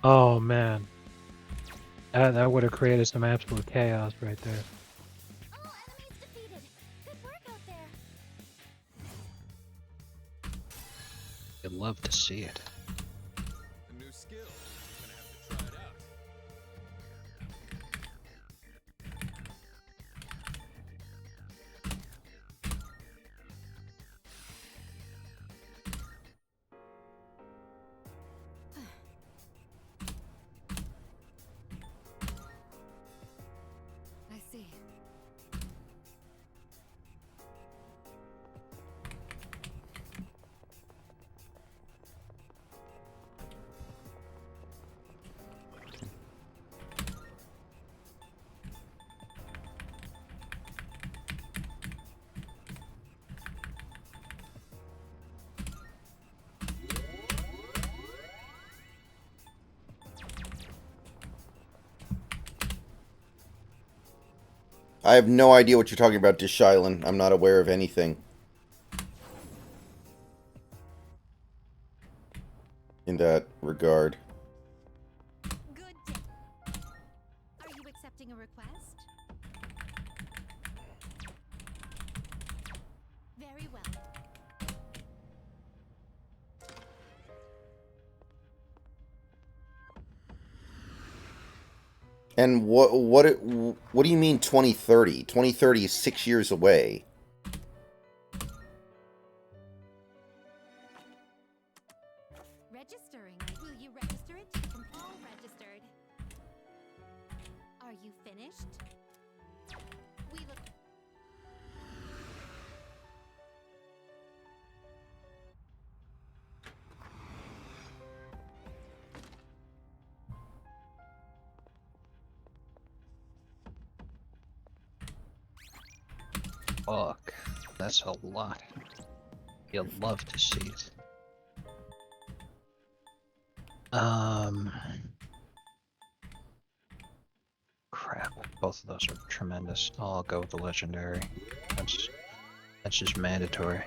Oh man, that would have created some absolute chaos right there. All enemies defeated. Good work out there. You'd love to see it. A new skill. Gonna have to try it out. I see. I have no idea what you're talking about, Dishailan. I'm not aware of anything in that regard. Good day. Are you accepting a request? Very well. And what do you mean 2030? 2030 is 6 years away. Registering. Will you register it? All registered. Are you finished? We look. Fuck. That's a lot. You'll love to see it. Crap. Both of those are tremendous. I'll go with the legendary. That's just mandatory.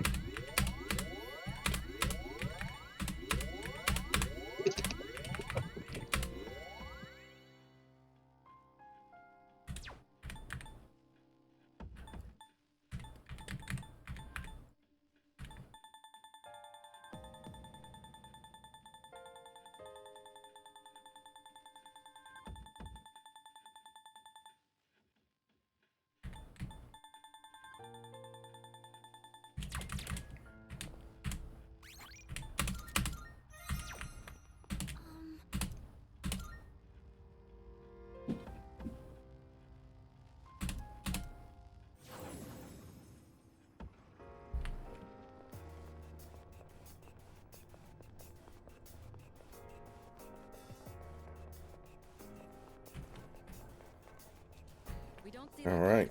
We don't see All that right.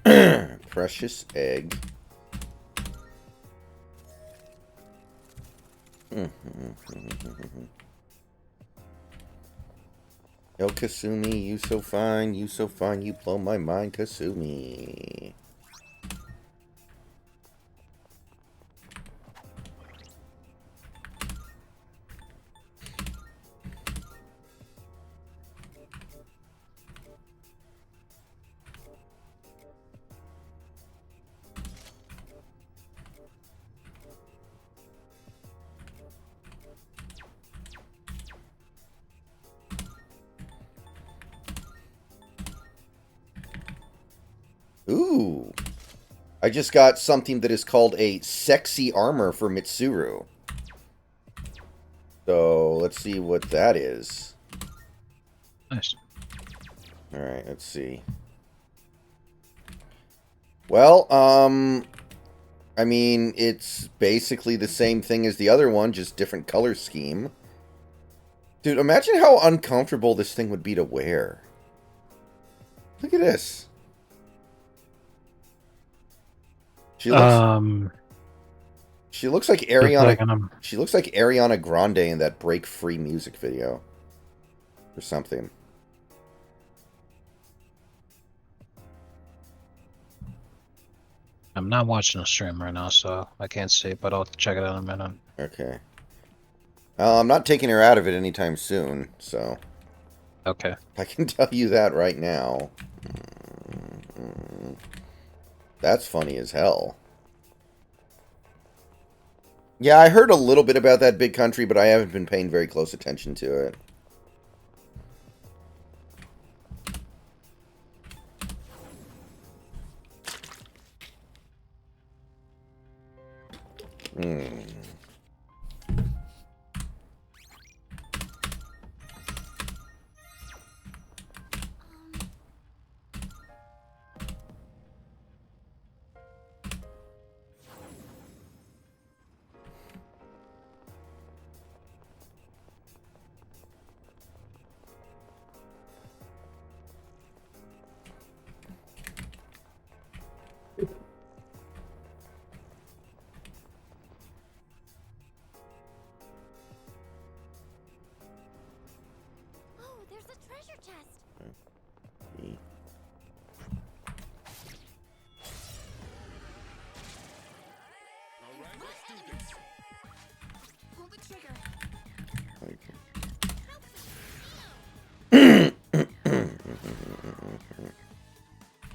Tesla. Precious egg. Yo, Kasumi, you so fine, you blow my mind, Kasumi. Ooh. I just got something that is called a sexy armor for Mitsuru. So, let's see what that is. Nice. Alright, let's see. Well, I mean, it's basically the same thing as the other one, just different color scheme. Dude, imagine how uncomfortable this thing would be to wear. Look at this. She looks like just Ariana. like I'm- She looks like Ariana Grande in that Break Free music video, or something. I'm not watching a stream right now, so I can't see, but I'll check it out in a minute. Okay. I'm not taking her out of it anytime soon, so Okay. I can tell you that right now. That's funny as hell. Yeah, I heard a little bit about that big country, but I haven't been paying very close attention to it. Hmm. Oh, there's a treasure chest. Pull the trigger.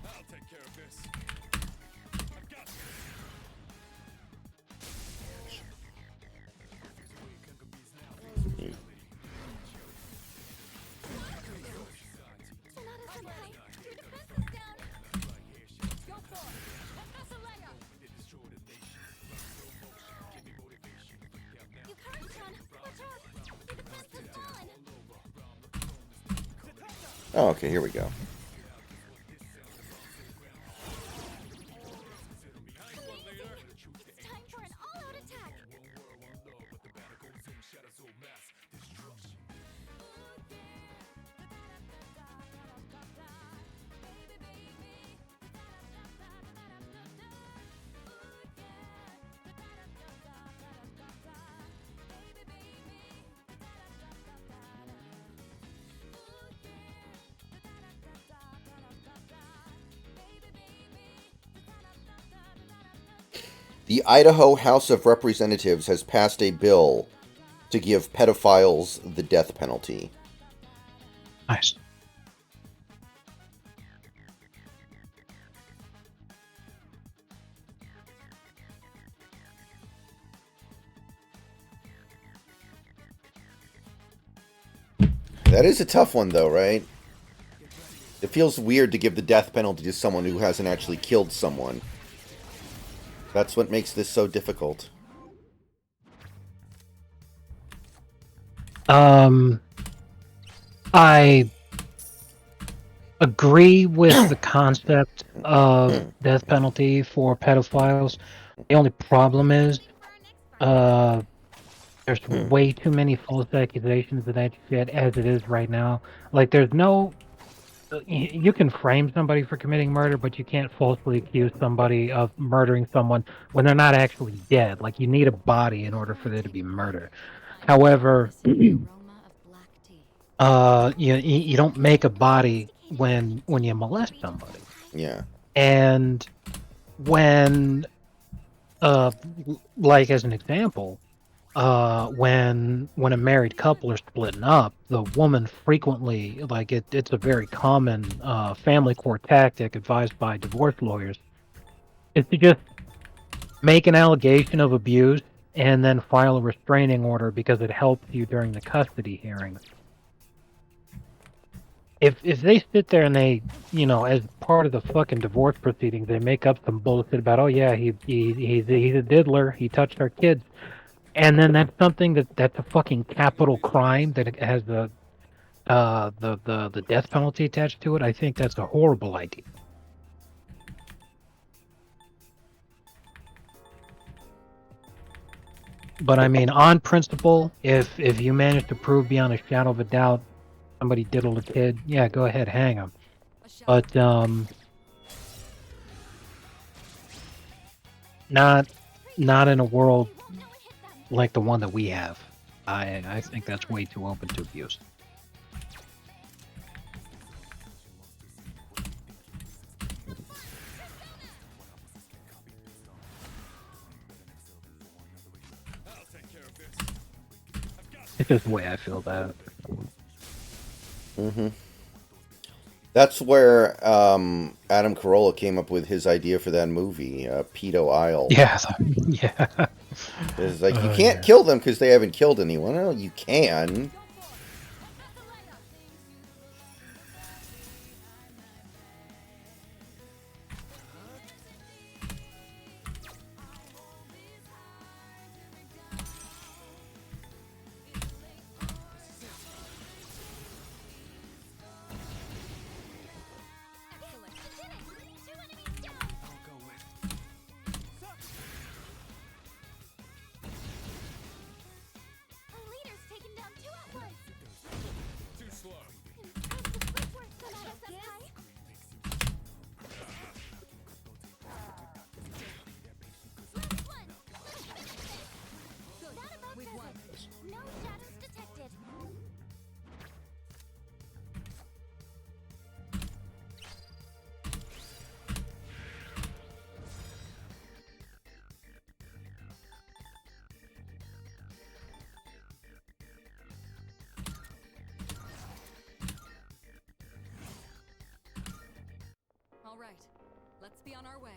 I'll take care of this. I've got this. Sonata-senpai, your defense is down. Go for it. Professor Leia. Yukari-chan, watch out. Your defense has fallen. Oh, okay, here we go. It's time for an all-out attack. The Idaho House of Representatives has passed a bill to give pedophiles the death penalty. Nice. That is a tough one, though, right? It feels weird to give the death penalty to someone who hasn't actually killed someone. That's what makes this so difficult. I agree with the concept of death penalty for pedophiles. The only problem is, there's way too many false accusations of that shit as it is right now. Like, there's no. You can frame somebody for committing murder, but you can't falsely accuse somebody of murdering someone when they're not actually dead. Like, you need a body in order for there to be murder. However, The aroma of black tea. you don't make a body when you molest somebody. Yeah. And when, like as an example, when a married couple are splitting up, the woman frequently, like it's a very common family court tactic advised by divorce lawyers, is to just make an allegation of abuse and then file a restraining order because it helps you during the custody hearings. If they sit there and they, as part of the fucking divorce proceedings, they make up some bullshit about, oh yeah, he's a diddler, he touched our kids, and then that's something that's a fucking capital crime that has the death penalty attached to it. I think that's a horrible idea. But I mean, on principle, if you manage to prove beyond a shadow of a doubt somebody diddled a kid, yeah, go ahead, hang them. A shot. But not in a world like the one that we have. I think that's way too open to abuse. I'll take care of this. It's just the way I feel about it. Mm-hmm. That's where Adam Carolla came up with his idea for that movie, Pedo Isle. Yeah, yeah. It's like, you Oh, can't yeah. kill them because they haven't killed anyone. Well, you can. Excellent. You did it! 2 enemies down! I'll go with. Our leader's taken down 2 at once! Too slow. Impressive footwork, Sonata Senpai! Last one! Good. That about We've does won. it. No shadows detected. All right. Let's be on our way.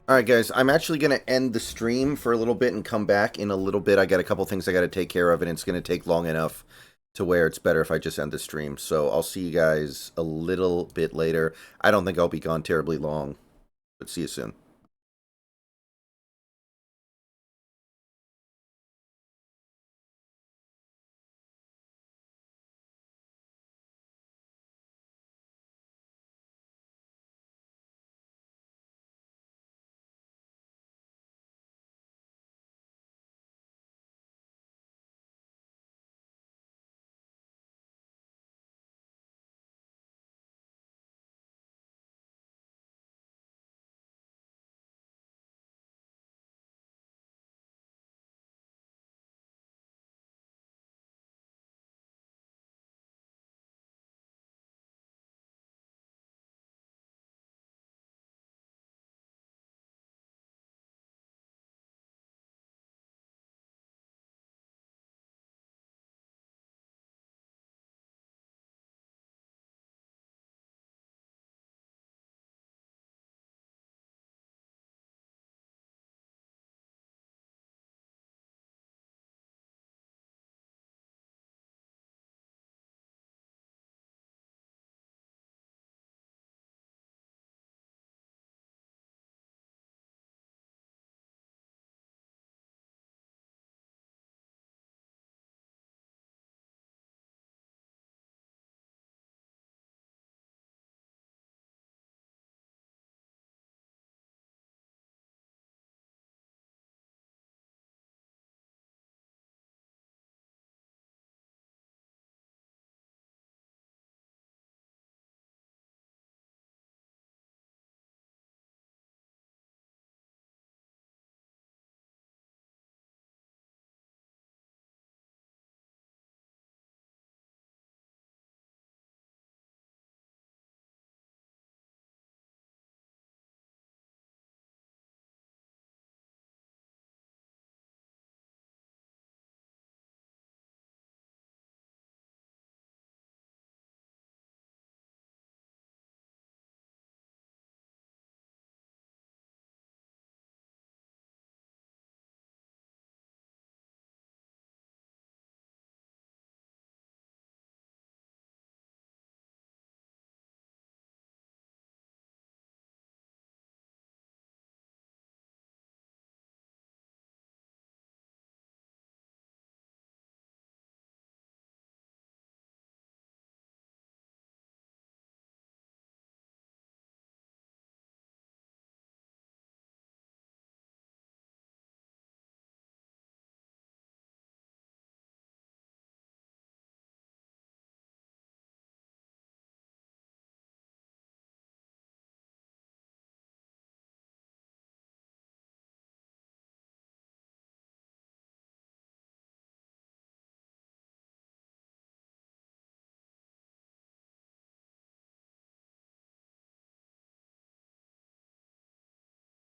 All right, guys, I'm actually going to end the stream for a little bit and come back in a little bit. I got a couple things I got to take care of, and it's going to take long enough to where it's better if I just end the stream. So I'll see you guys a little bit later. I don't think I'll be gone terribly long, but see you soon.